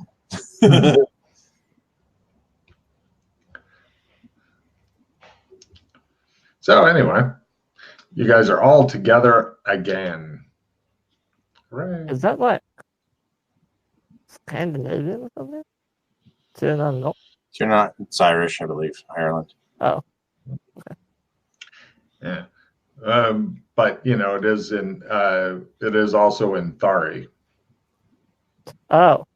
[SPEAKER 3] So anyway, you guys are all together again. Hooray.
[SPEAKER 4] Is that like Scandinavian or something? Tuna, no.
[SPEAKER 2] You're not. It's Irish, I believe. Ireland.
[SPEAKER 4] Oh,
[SPEAKER 3] Yeah. But it is also in Thari.
[SPEAKER 4] oh.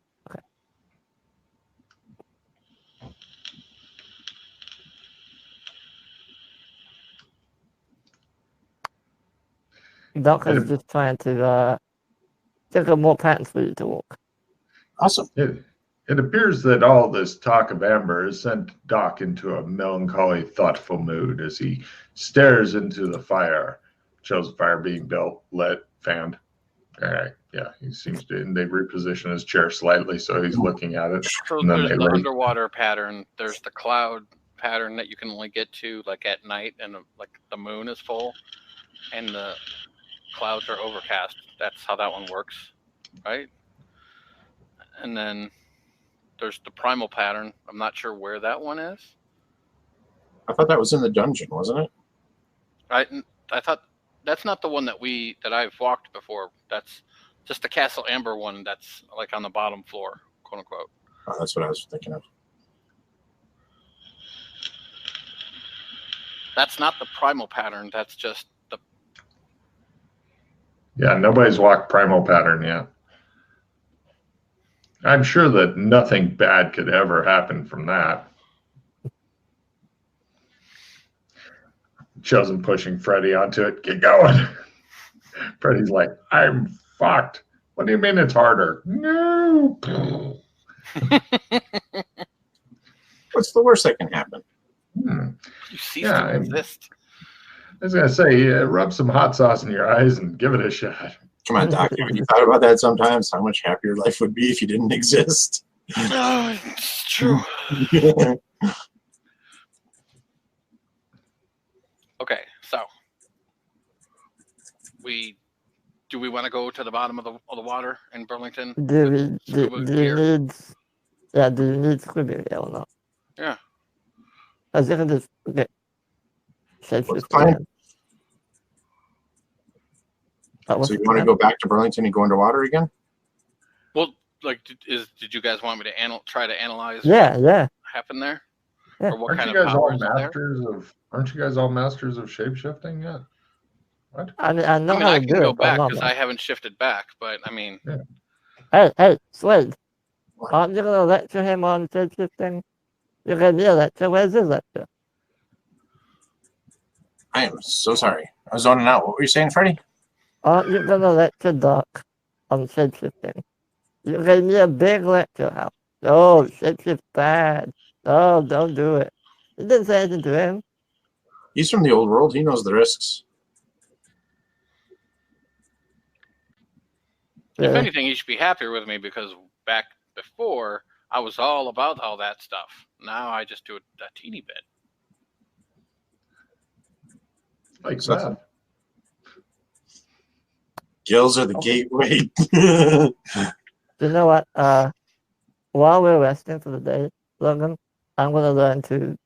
[SPEAKER 4] Doc is just trying to think of more patterns for you to walk.
[SPEAKER 2] Awesome.
[SPEAKER 3] It appears that all this talk of Amber has sent Doc into a melancholy, thoughtful mood as he stares into the fire. Shows the fire being built, lit, fanned. All right, yeah, he seems to, and they reposition his chair slightly, so he's looking at it.
[SPEAKER 1] So
[SPEAKER 3] And then
[SPEAKER 1] there's
[SPEAKER 3] they
[SPEAKER 1] the
[SPEAKER 3] leave.
[SPEAKER 1] underwater pattern. There's the cloud pattern that you can only get to like at night, and like the moon is full, and the clouds are overcast. That's how that one works, right? And then there's the primal pattern. I'm not sure where that one is.
[SPEAKER 2] I thought that was in the dungeon, wasn't it?
[SPEAKER 1] I thought that's not the one that I've walked before. That's just the Castle Amber one. That's like on the bottom floor, quote unquote.
[SPEAKER 2] Oh, that's what I was thinking of.
[SPEAKER 1] That's not the primal pattern. That's just the.
[SPEAKER 3] Yeah, nobody's walked primal pattern yet. I'm sure that nothing bad could ever happen from that. Shows him pushing Freddy onto it. Get going. Freddy's like, I'm fucked. What do you mean it's harder? No.
[SPEAKER 2] What's the worst that can happen?
[SPEAKER 1] You cease to exist.
[SPEAKER 3] I was going to say, rub some hot sauce in your eyes and give it a shot.
[SPEAKER 2] Come on, Doc. Have you thought about that sometimes? How much happier life would be if you didn't exist?
[SPEAKER 1] Oh, it's true. Okay, so do we want to go to the bottom of the water in Burlington?
[SPEAKER 4] Do you need scuba gear or not?
[SPEAKER 1] Yeah.
[SPEAKER 4] As you can just get
[SPEAKER 2] What's fine. So you want to go back to Burlington and go underwater again?
[SPEAKER 1] Well, like, did you guys want me to try to analyze
[SPEAKER 4] Yeah.
[SPEAKER 1] what happened there?
[SPEAKER 4] Yeah.
[SPEAKER 1] Or what
[SPEAKER 3] Aren't
[SPEAKER 1] kind
[SPEAKER 3] you
[SPEAKER 1] of
[SPEAKER 3] guys all
[SPEAKER 1] powers are there?
[SPEAKER 3] Aren't you guys all masters of shapeshifting yet? What?
[SPEAKER 4] I know how
[SPEAKER 1] I
[SPEAKER 4] to
[SPEAKER 1] can
[SPEAKER 4] do
[SPEAKER 1] go
[SPEAKER 4] it, but I'm
[SPEAKER 1] back
[SPEAKER 4] not.
[SPEAKER 1] because I haven't shifted back, but I mean,
[SPEAKER 4] Hey, Slade. Aren't you going to lecture him on shapeshifting? You gave me a lecture. Where's his lecture?
[SPEAKER 2] I am so sorry. I was zoning out. What were you saying, Freddie?
[SPEAKER 4] Aren't you going to lecture Doc on shapeshifting? You gave me a big lecture. How? Oh, shapeshift bad. Oh, don't do it. You didn't say anything to him.
[SPEAKER 2] He's from the old world. He knows the risks.
[SPEAKER 1] if anything, you should be happier with me because back before I was all about all that stuff. Now I just do it a teeny bit.
[SPEAKER 3] Like that.
[SPEAKER 2] Gills are the gateway.
[SPEAKER 4] You know what? While we're resting for the day, Logan, I'm going to learn to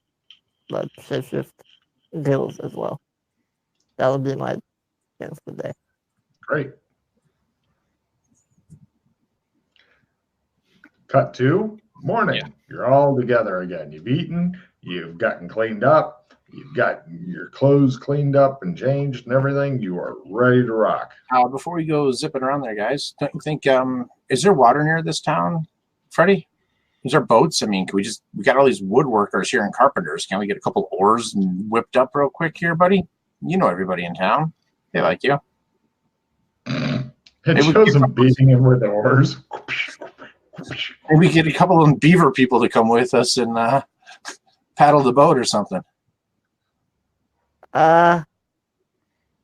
[SPEAKER 4] shapeshift gills as well. That'll be my thing for the day.
[SPEAKER 3] Great. Cut to Morning.
[SPEAKER 1] Yeah.
[SPEAKER 3] You're all together again. You've eaten. You've gotten cleaned up. You've got your clothes cleaned up and changed and everything. You are ready to rock.
[SPEAKER 2] Before we go zipping around there, guys, don't you think, is there water near this town, Freddie? Is there boats? I mean, we got all these woodworkers here and carpenters. Can we get a couple oars and whipped up real quick here, buddy? You know everybody in town. They like you.
[SPEAKER 3] It shows them beating him with oars.
[SPEAKER 2] Maybe we get a couple of them beaver people to come with us and paddle the boat or something.
[SPEAKER 4] All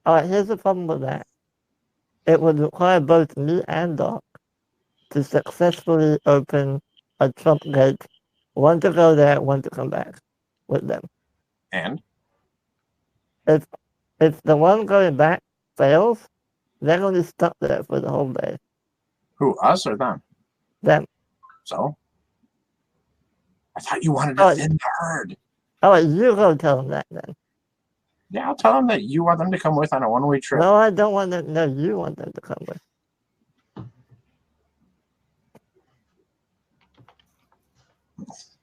[SPEAKER 4] right, here's the problem with that. It would require both me and Doc to successfully open a trump gate, one to go there, one to come back with them.
[SPEAKER 2] And?
[SPEAKER 4] If the one going back fails, they're going to be stuck there for the whole day.
[SPEAKER 2] Who, us or them?
[SPEAKER 4] Them.
[SPEAKER 2] So? I thought you wanted to thin the herd.
[SPEAKER 4] All right, you go tell them that then.
[SPEAKER 2] Yeah, I'll tell them that you want them to come with on a one-way trip.
[SPEAKER 4] No, I don't want them. No, you want them to come with.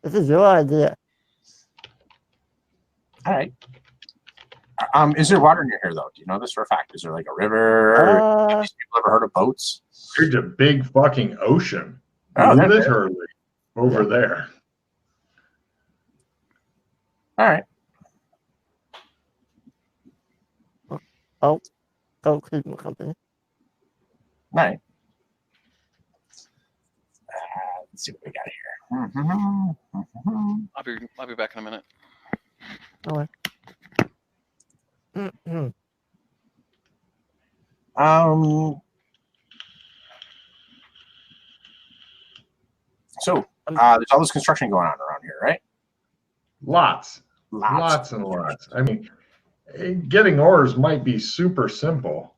[SPEAKER 4] This is your idea.
[SPEAKER 2] All right. Is there water near here, though? Do you know this for a fact? Is there like a river? Have these people ever heard of boats?
[SPEAKER 3] There's a big fucking ocean.
[SPEAKER 2] Oh,
[SPEAKER 3] literally over there.
[SPEAKER 2] All right.
[SPEAKER 4] Oh, Cleveland Company.
[SPEAKER 2] All right. Let's see what we got here.
[SPEAKER 1] I'll be back in a minute.
[SPEAKER 4] All right.
[SPEAKER 2] So there's all this construction going on around here, right?
[SPEAKER 3] Lots and lots. I mean, getting oars might be super simple.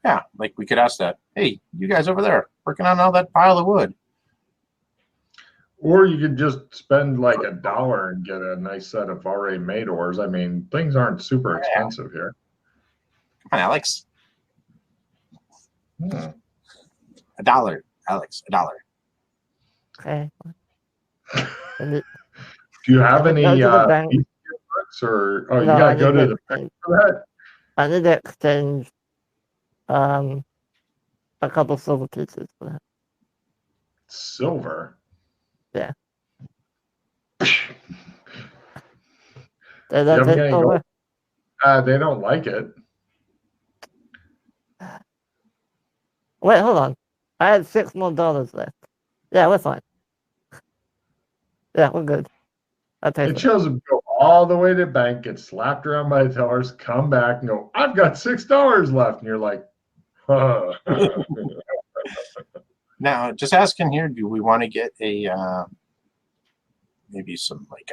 [SPEAKER 2] Yeah, like we could ask that. Hey, you guys over there working on all that pile of wood.
[SPEAKER 3] Or you could just spend like $1 and get a nice set of already made oars. I mean, things aren't super expensive here.
[SPEAKER 2] Come on, Alex. $1, Alex, $1.
[SPEAKER 4] Okay.
[SPEAKER 3] Do you have any books or you gotta go to the bank for that?
[SPEAKER 4] I need to exchange a couple silver pieces for that.
[SPEAKER 3] Silver?
[SPEAKER 4] Yeah.
[SPEAKER 3] They don't like it.
[SPEAKER 4] Wait, hold on. I had $6 more left. Yeah, we're fine. Yeah, we're good.
[SPEAKER 3] It shows them go all the way to the bank, get slapped around by the tellers, come back and go, I've got $6 left. And you're like, huh.
[SPEAKER 2] Now, just asking here, do we want to get a maybe some like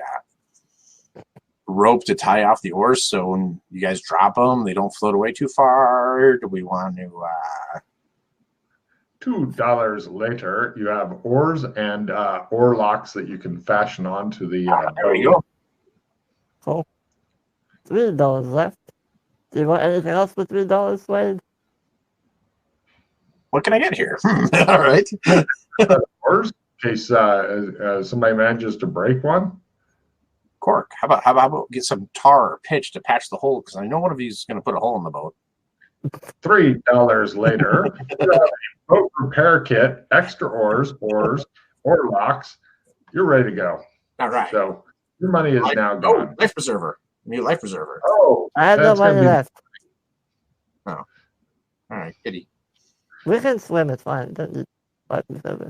[SPEAKER 2] rope to tie off the oars so when you guys drop them, they don't float away too far? Do we want to
[SPEAKER 3] $2 later, you have oars and oar locks that you can fashion onto the
[SPEAKER 2] there we go.
[SPEAKER 4] Cool. $3 left. Do you want anything else for $3, Wade?
[SPEAKER 2] What can I get here? All right.
[SPEAKER 3] Oars, in case somebody manages to break one.
[SPEAKER 2] Cork. How about get some tar or pitch to patch the hole? Because I know one of these is going to put a hole in the boat.
[SPEAKER 3] $3 later, boat repair kit, extra oars, oar locks. You're ready to go.
[SPEAKER 2] All right.
[SPEAKER 3] So your money is now gone.
[SPEAKER 2] Life preserver. New life preserver.
[SPEAKER 3] Oh,
[SPEAKER 4] I have no money left.
[SPEAKER 2] Oh. All right, kitty.
[SPEAKER 4] We can swim, it's fine. Don't need life preserver.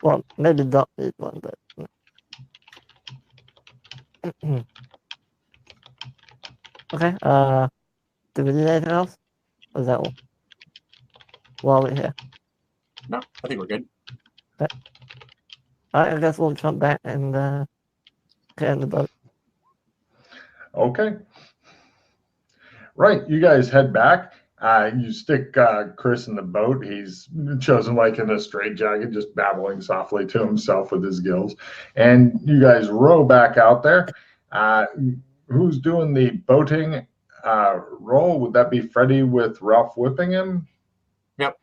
[SPEAKER 4] Well, maybe Doc needs one, but. Okay, do we need anything else? Or is that all? While we're here.
[SPEAKER 2] No, I think we're good.
[SPEAKER 4] Okay. Alright, I guess we'll jump back and get in the boat.
[SPEAKER 3] Okay. Right, you guys head back. You stick Chris in the boat. He's chosen like in a straitjacket, just babbling softly to himself with his gills. And you guys row back out there. Who's doing the boating roll? Would that be Freddie with Ralph whipping him?
[SPEAKER 2] Yep.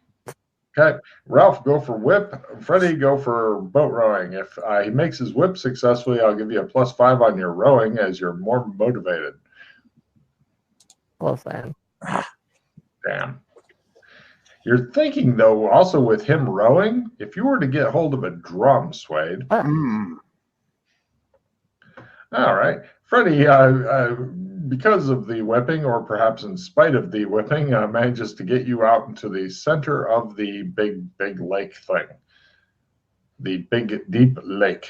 [SPEAKER 3] Okay, Ralph, go for whip. Freddie, go for boat rowing. If he makes his whip successfully, I'll give you a +5 on your rowing as you're more motivated.
[SPEAKER 4] Close then.
[SPEAKER 3] Damn. You're thinking, though, also with him rowing, if you were to get hold of a drum, Suede. All right. Freddie, because of the whipping, or perhaps in spite of the whipping, manages to get you out into the center of the big lake thing. The big, deep lake.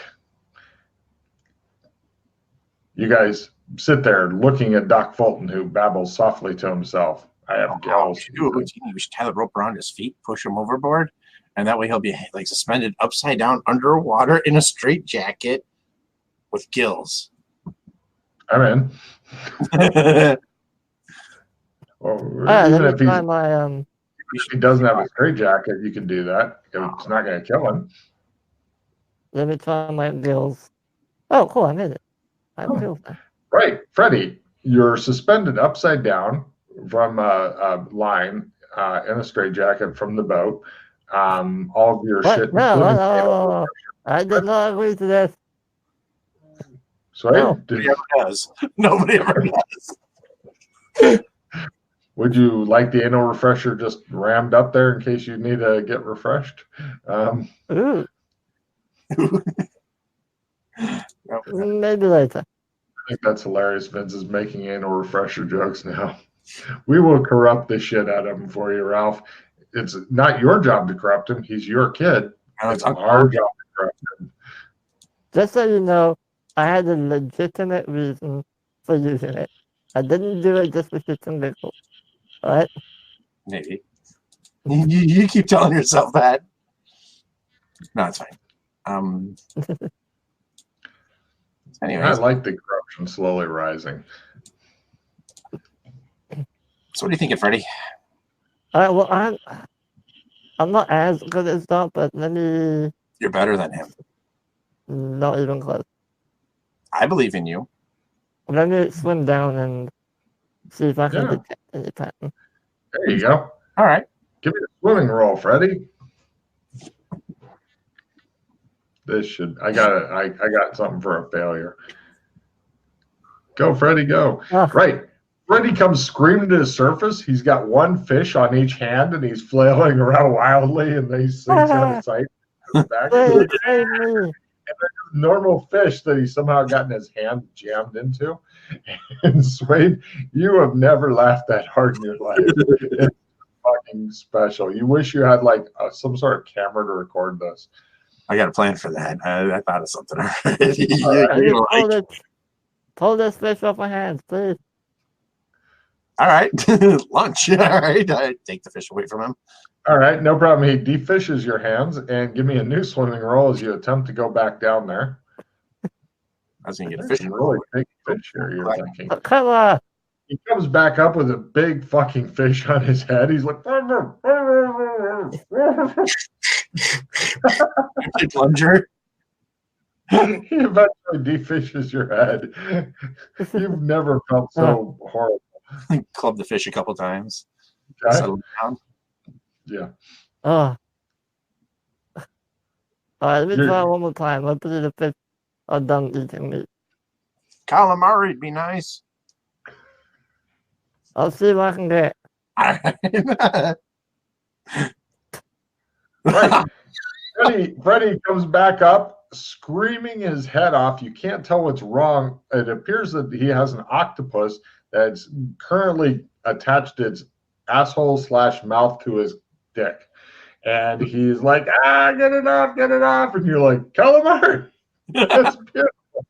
[SPEAKER 3] You guys sit there looking at Doc Fulton, who babbles softly to himself. I have gals.
[SPEAKER 2] We should tie the rope around his feet, push him overboard, and that way he'll be like suspended upside down underwater in a straitjacket with gills.
[SPEAKER 3] I'm in. Well, even if he doesn't have a straitjacket, you can do that. It's not going to kill him.
[SPEAKER 4] Let me try my gills. Oh, cool! I made it. I'm gills now.
[SPEAKER 3] Right, Freddie, you're suspended upside down from a line in a straitjacket from the boat. All of your shit.
[SPEAKER 4] No. I did not agree to this.
[SPEAKER 3] Sorry,
[SPEAKER 2] Nobody ever does. Nobody ever does.
[SPEAKER 3] Would you like the anal refresher just rammed up there in case you need to get refreshed?
[SPEAKER 4] Ooh. Maybe later.
[SPEAKER 3] I think that's hilarious. Vince is making anal refresher jokes now. We will corrupt the shit out of him for you, Ralph. It's not your job to corrupt him. He's your kid. It's our job to corrupt him.
[SPEAKER 4] Just so you know, I had a legitimate reason for using it. I didn't do it just for shits and giggles. Alright?
[SPEAKER 2] Maybe. You keep telling yourself that. No, it's fine. Anyways.
[SPEAKER 3] I like the corruption slowly rising.
[SPEAKER 2] So what do you think, Freddie?
[SPEAKER 4] Well, I'm not as good as Doc, but let me...
[SPEAKER 2] You're better than him.
[SPEAKER 4] Not even close.
[SPEAKER 2] I believe in you.
[SPEAKER 4] Let me swim down and see if I can detect any pattern.
[SPEAKER 3] There you go.
[SPEAKER 2] All right.
[SPEAKER 3] Give me a swimming roll, Freddie. This should. I got something for a failure. Go, Freddie, go. Right. Freddie comes screaming to the surface. He's got one fish on each hand, and he's flailing around wildly, and then he sinks out of sight. Back.
[SPEAKER 4] Save me.
[SPEAKER 3] And there's a normal fish that he somehow gotten his hand jammed into. And Suede, you have never laughed that hard in your life. It's fucking special. You wish you had like some sort of camera to record this.
[SPEAKER 2] I got a plan for that. I thought of something already.
[SPEAKER 4] Pull this fish off my hands, please.
[SPEAKER 2] All right. Lunch. All right. I take the fish away from him.
[SPEAKER 3] All right, no problem. He defishes your hands and give me a new swimming roll as you attempt to go back down there.
[SPEAKER 2] I was going to get a fish.
[SPEAKER 3] Really big fish here, you're thinking.
[SPEAKER 4] Come on.
[SPEAKER 3] He comes back up with a big fucking fish on his head. He's like,
[SPEAKER 2] plunger.
[SPEAKER 3] He eventually defishes your head. You've never felt so horrible.
[SPEAKER 2] Club the fish a couple times.
[SPEAKER 3] Okay.
[SPEAKER 2] Settle down.
[SPEAKER 3] Yeah.
[SPEAKER 4] All right, let me try one more time. Hopefully the fish are done eating meat.
[SPEAKER 2] Calamari'd be nice.
[SPEAKER 4] I'll see what I can get.
[SPEAKER 3] Right. Freddie comes back up, screaming his head off. You can't tell what's wrong. It appears that he has an octopus that's currently attached its asshole/mouth to his dick. And he's like, get it off. And you're like, calamari. That's beautiful.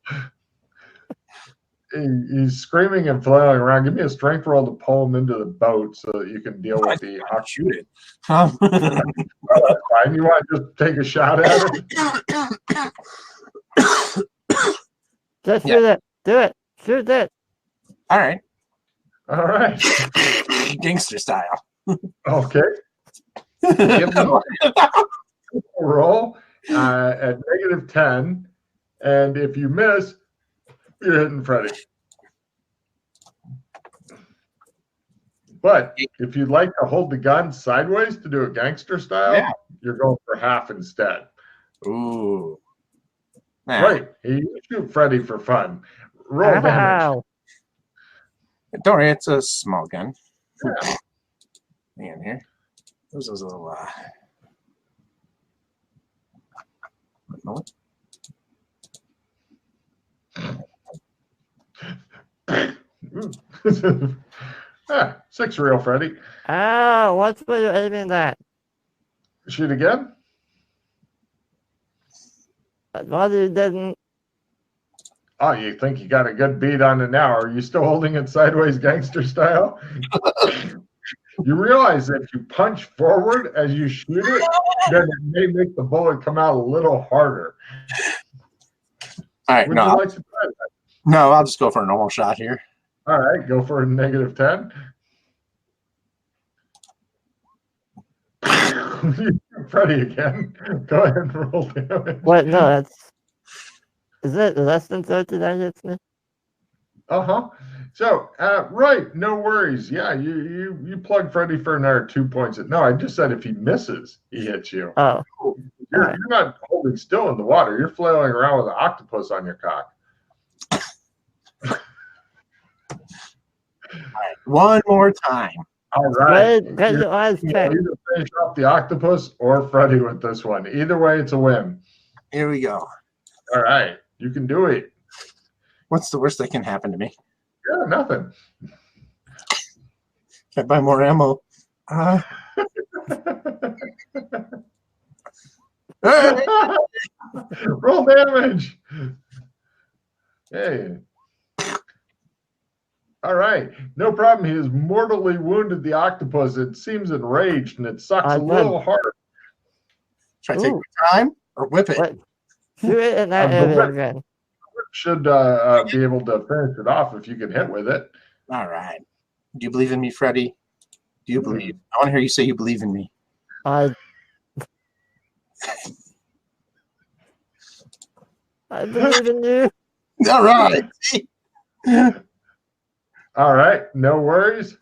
[SPEAKER 3] He's screaming and flailing around. Give me a strength roll to pull him into the boat so that you can deal with the
[SPEAKER 2] shoot it.
[SPEAKER 3] Well, that's fine. You want to just take a shot at it?
[SPEAKER 4] Just shoot it. Do it. Shoot it.
[SPEAKER 2] All right.
[SPEAKER 3] Gangster
[SPEAKER 2] style.
[SPEAKER 3] Okay. Give them a roll at -10. And if you miss, you're hitting Freddie. But if you'd like to hold the gun sideways to do it gangster style, you're going for half instead.
[SPEAKER 2] Ooh. Nah.
[SPEAKER 3] Right. You shoot Freddy for fun. Roll damage.
[SPEAKER 2] Don't worry, it's a small gun.
[SPEAKER 3] Yeah.
[SPEAKER 2] Man, here. This is a little.
[SPEAKER 3] Ah, 6 real, Freddy.
[SPEAKER 4] Oh, what's what you're aiming at?
[SPEAKER 3] Shoot again?
[SPEAKER 4] What you didn't?
[SPEAKER 3] Oh, you think you got a good beat on it now? Are you still holding it sideways gangster style? You realize that if you punch forward as you shoot it, then it may make the bullet come out a little harder.
[SPEAKER 2] All right,
[SPEAKER 3] Would you like to try that?
[SPEAKER 2] No, I'll just go for a normal shot here.
[SPEAKER 3] All right, go for a -10. Freddy again. Go ahead and roll damage.
[SPEAKER 4] Wait, no, that's. Is it less than 30 that hits me?
[SPEAKER 3] Uh-huh. So, right, no worries. Yeah, you plug Freddy for another 2 points. No, I just said if he misses, he hits you.
[SPEAKER 4] Oh.
[SPEAKER 3] You're not holding still in the water. You're flailing around with an octopus on your cock.
[SPEAKER 2] All right, one more time.
[SPEAKER 3] All right.
[SPEAKER 4] Get your eyes checked.
[SPEAKER 3] Either finish off the octopus or Freddy with this one. Either way, it's a win.
[SPEAKER 2] Here we go.
[SPEAKER 3] All right. You can do it.
[SPEAKER 2] What's the worst that can happen to me?
[SPEAKER 3] Yeah, nothing.
[SPEAKER 2] Can I buy more ammo?
[SPEAKER 3] Roll damage. Hey. All right. No problem. He has mortally wounded the octopus. It seems enraged and it sucks a little hard.
[SPEAKER 2] Should I take my time or whip it?
[SPEAKER 4] Wait. Shoot it in that area again.
[SPEAKER 3] Should be able to finish it off if you can hit with it.
[SPEAKER 2] All right. Do you believe in me, Freddy? Do you believe? I want to hear you say you believe in me.
[SPEAKER 4] I believe in you.
[SPEAKER 2] All right.
[SPEAKER 3] All right. No worries.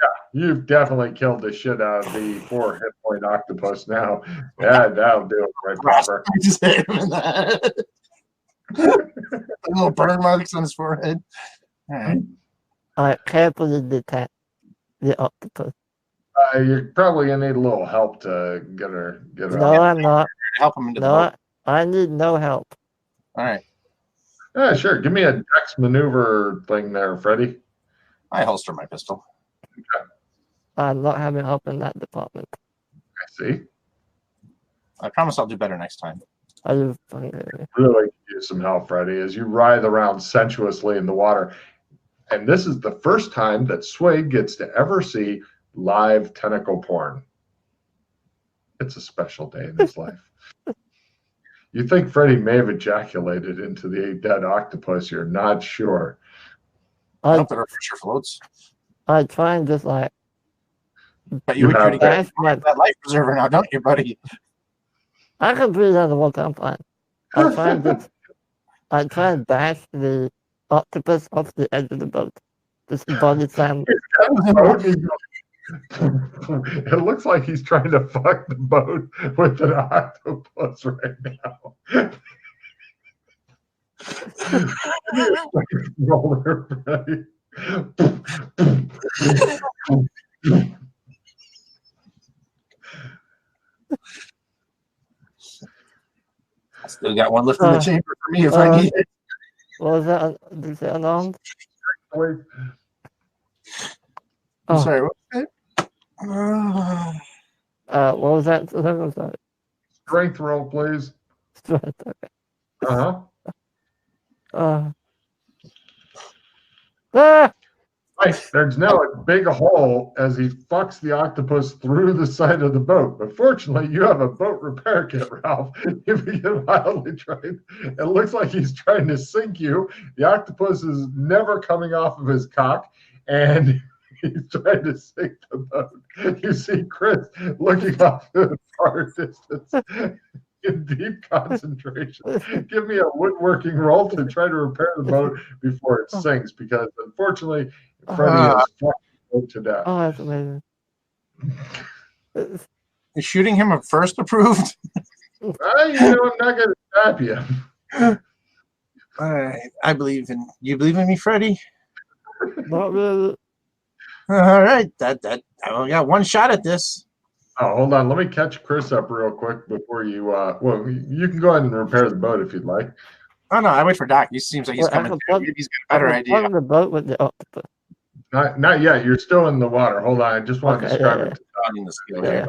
[SPEAKER 3] Yeah, you've definitely killed the shit out of the 4 hit point octopus now. Yeah, that'll do it right proper.
[SPEAKER 2] I just hit him in the head. Little burn marks on his forehead. All right.
[SPEAKER 4] All right, carefully detect the octopus.
[SPEAKER 3] You're probably gonna need a little help to get her.
[SPEAKER 4] No, I'm not.
[SPEAKER 2] Help him into the
[SPEAKER 4] No,
[SPEAKER 2] boat.
[SPEAKER 4] I need no help.
[SPEAKER 2] All right.
[SPEAKER 3] Yeah, sure. Give me a dex maneuver thing there, Freddy.
[SPEAKER 2] I holster my pistol.
[SPEAKER 3] Okay.
[SPEAKER 4] I'm not having help in that department.
[SPEAKER 3] I see.
[SPEAKER 2] I promise I'll do better next time.
[SPEAKER 4] Are you fucking
[SPEAKER 3] Really use some help, Freddy, as you writhe around sensuously in the water. And this is the first time that Swig gets to ever see live tentacle porn. It's a special day in his life. You think Freddy may have ejaculated into the dead octopus. You're not sure.
[SPEAKER 2] I hope that our future floats.
[SPEAKER 4] I try and just like.
[SPEAKER 2] But you would try to get
[SPEAKER 4] that
[SPEAKER 2] that life preserver now, don't you, buddy?
[SPEAKER 4] I can breathe underwater. I'm fine. I try and bash the octopus off the edge of the boat. Just body slam.
[SPEAKER 3] It looks like he's trying to fuck the boat with an octopus right now. Roller, Freddy.
[SPEAKER 2] Still got one left in the chamber for me if I need it.
[SPEAKER 4] What was that? Did you say unarmed?
[SPEAKER 3] Wait.
[SPEAKER 2] I'm sorry, what was
[SPEAKER 4] what was that? I'm sorry.
[SPEAKER 3] Strength roll, please.
[SPEAKER 4] Okay.
[SPEAKER 3] Uh-huh. Right, there's now a big hole as he fucks the octopus through the side of the boat. But fortunately, you have a boat repair kit, Ralph. You begin wildly trying. It looks like he's trying to sink you. The octopus is never coming off of his cock, and he's trying to sink the boat. You see Chris looking off to the far distance in deep concentration. Give me a woodworking roll to try to repair the boat before it sinks, because unfortunately, Freddy has fucked to death.
[SPEAKER 4] Oh, that's amazing.
[SPEAKER 2] Is shooting him a first approved?
[SPEAKER 3] I'm not going to stop you.
[SPEAKER 2] I believe in you. Believe in me, Freddie?
[SPEAKER 4] Not really.
[SPEAKER 2] All right, I only got one shot at this.
[SPEAKER 3] Oh, hold on. Let me catch Chris up real quick before you. Well, you can go ahead and repair the boat if you'd like.
[SPEAKER 2] Oh no, I wait for Doc. He seems like he's
[SPEAKER 4] Wait, I
[SPEAKER 2] coming
[SPEAKER 4] can
[SPEAKER 2] through.
[SPEAKER 4] plug-
[SPEAKER 2] Maybe he's got a better idea.
[SPEAKER 4] On the boat with the octopus.
[SPEAKER 3] Not yet. You're still in the water. Hold on. I just want to
[SPEAKER 4] Okay,
[SPEAKER 3] describe
[SPEAKER 4] yeah,
[SPEAKER 3] it to
[SPEAKER 2] Finding the skill
[SPEAKER 4] yeah.
[SPEAKER 2] here.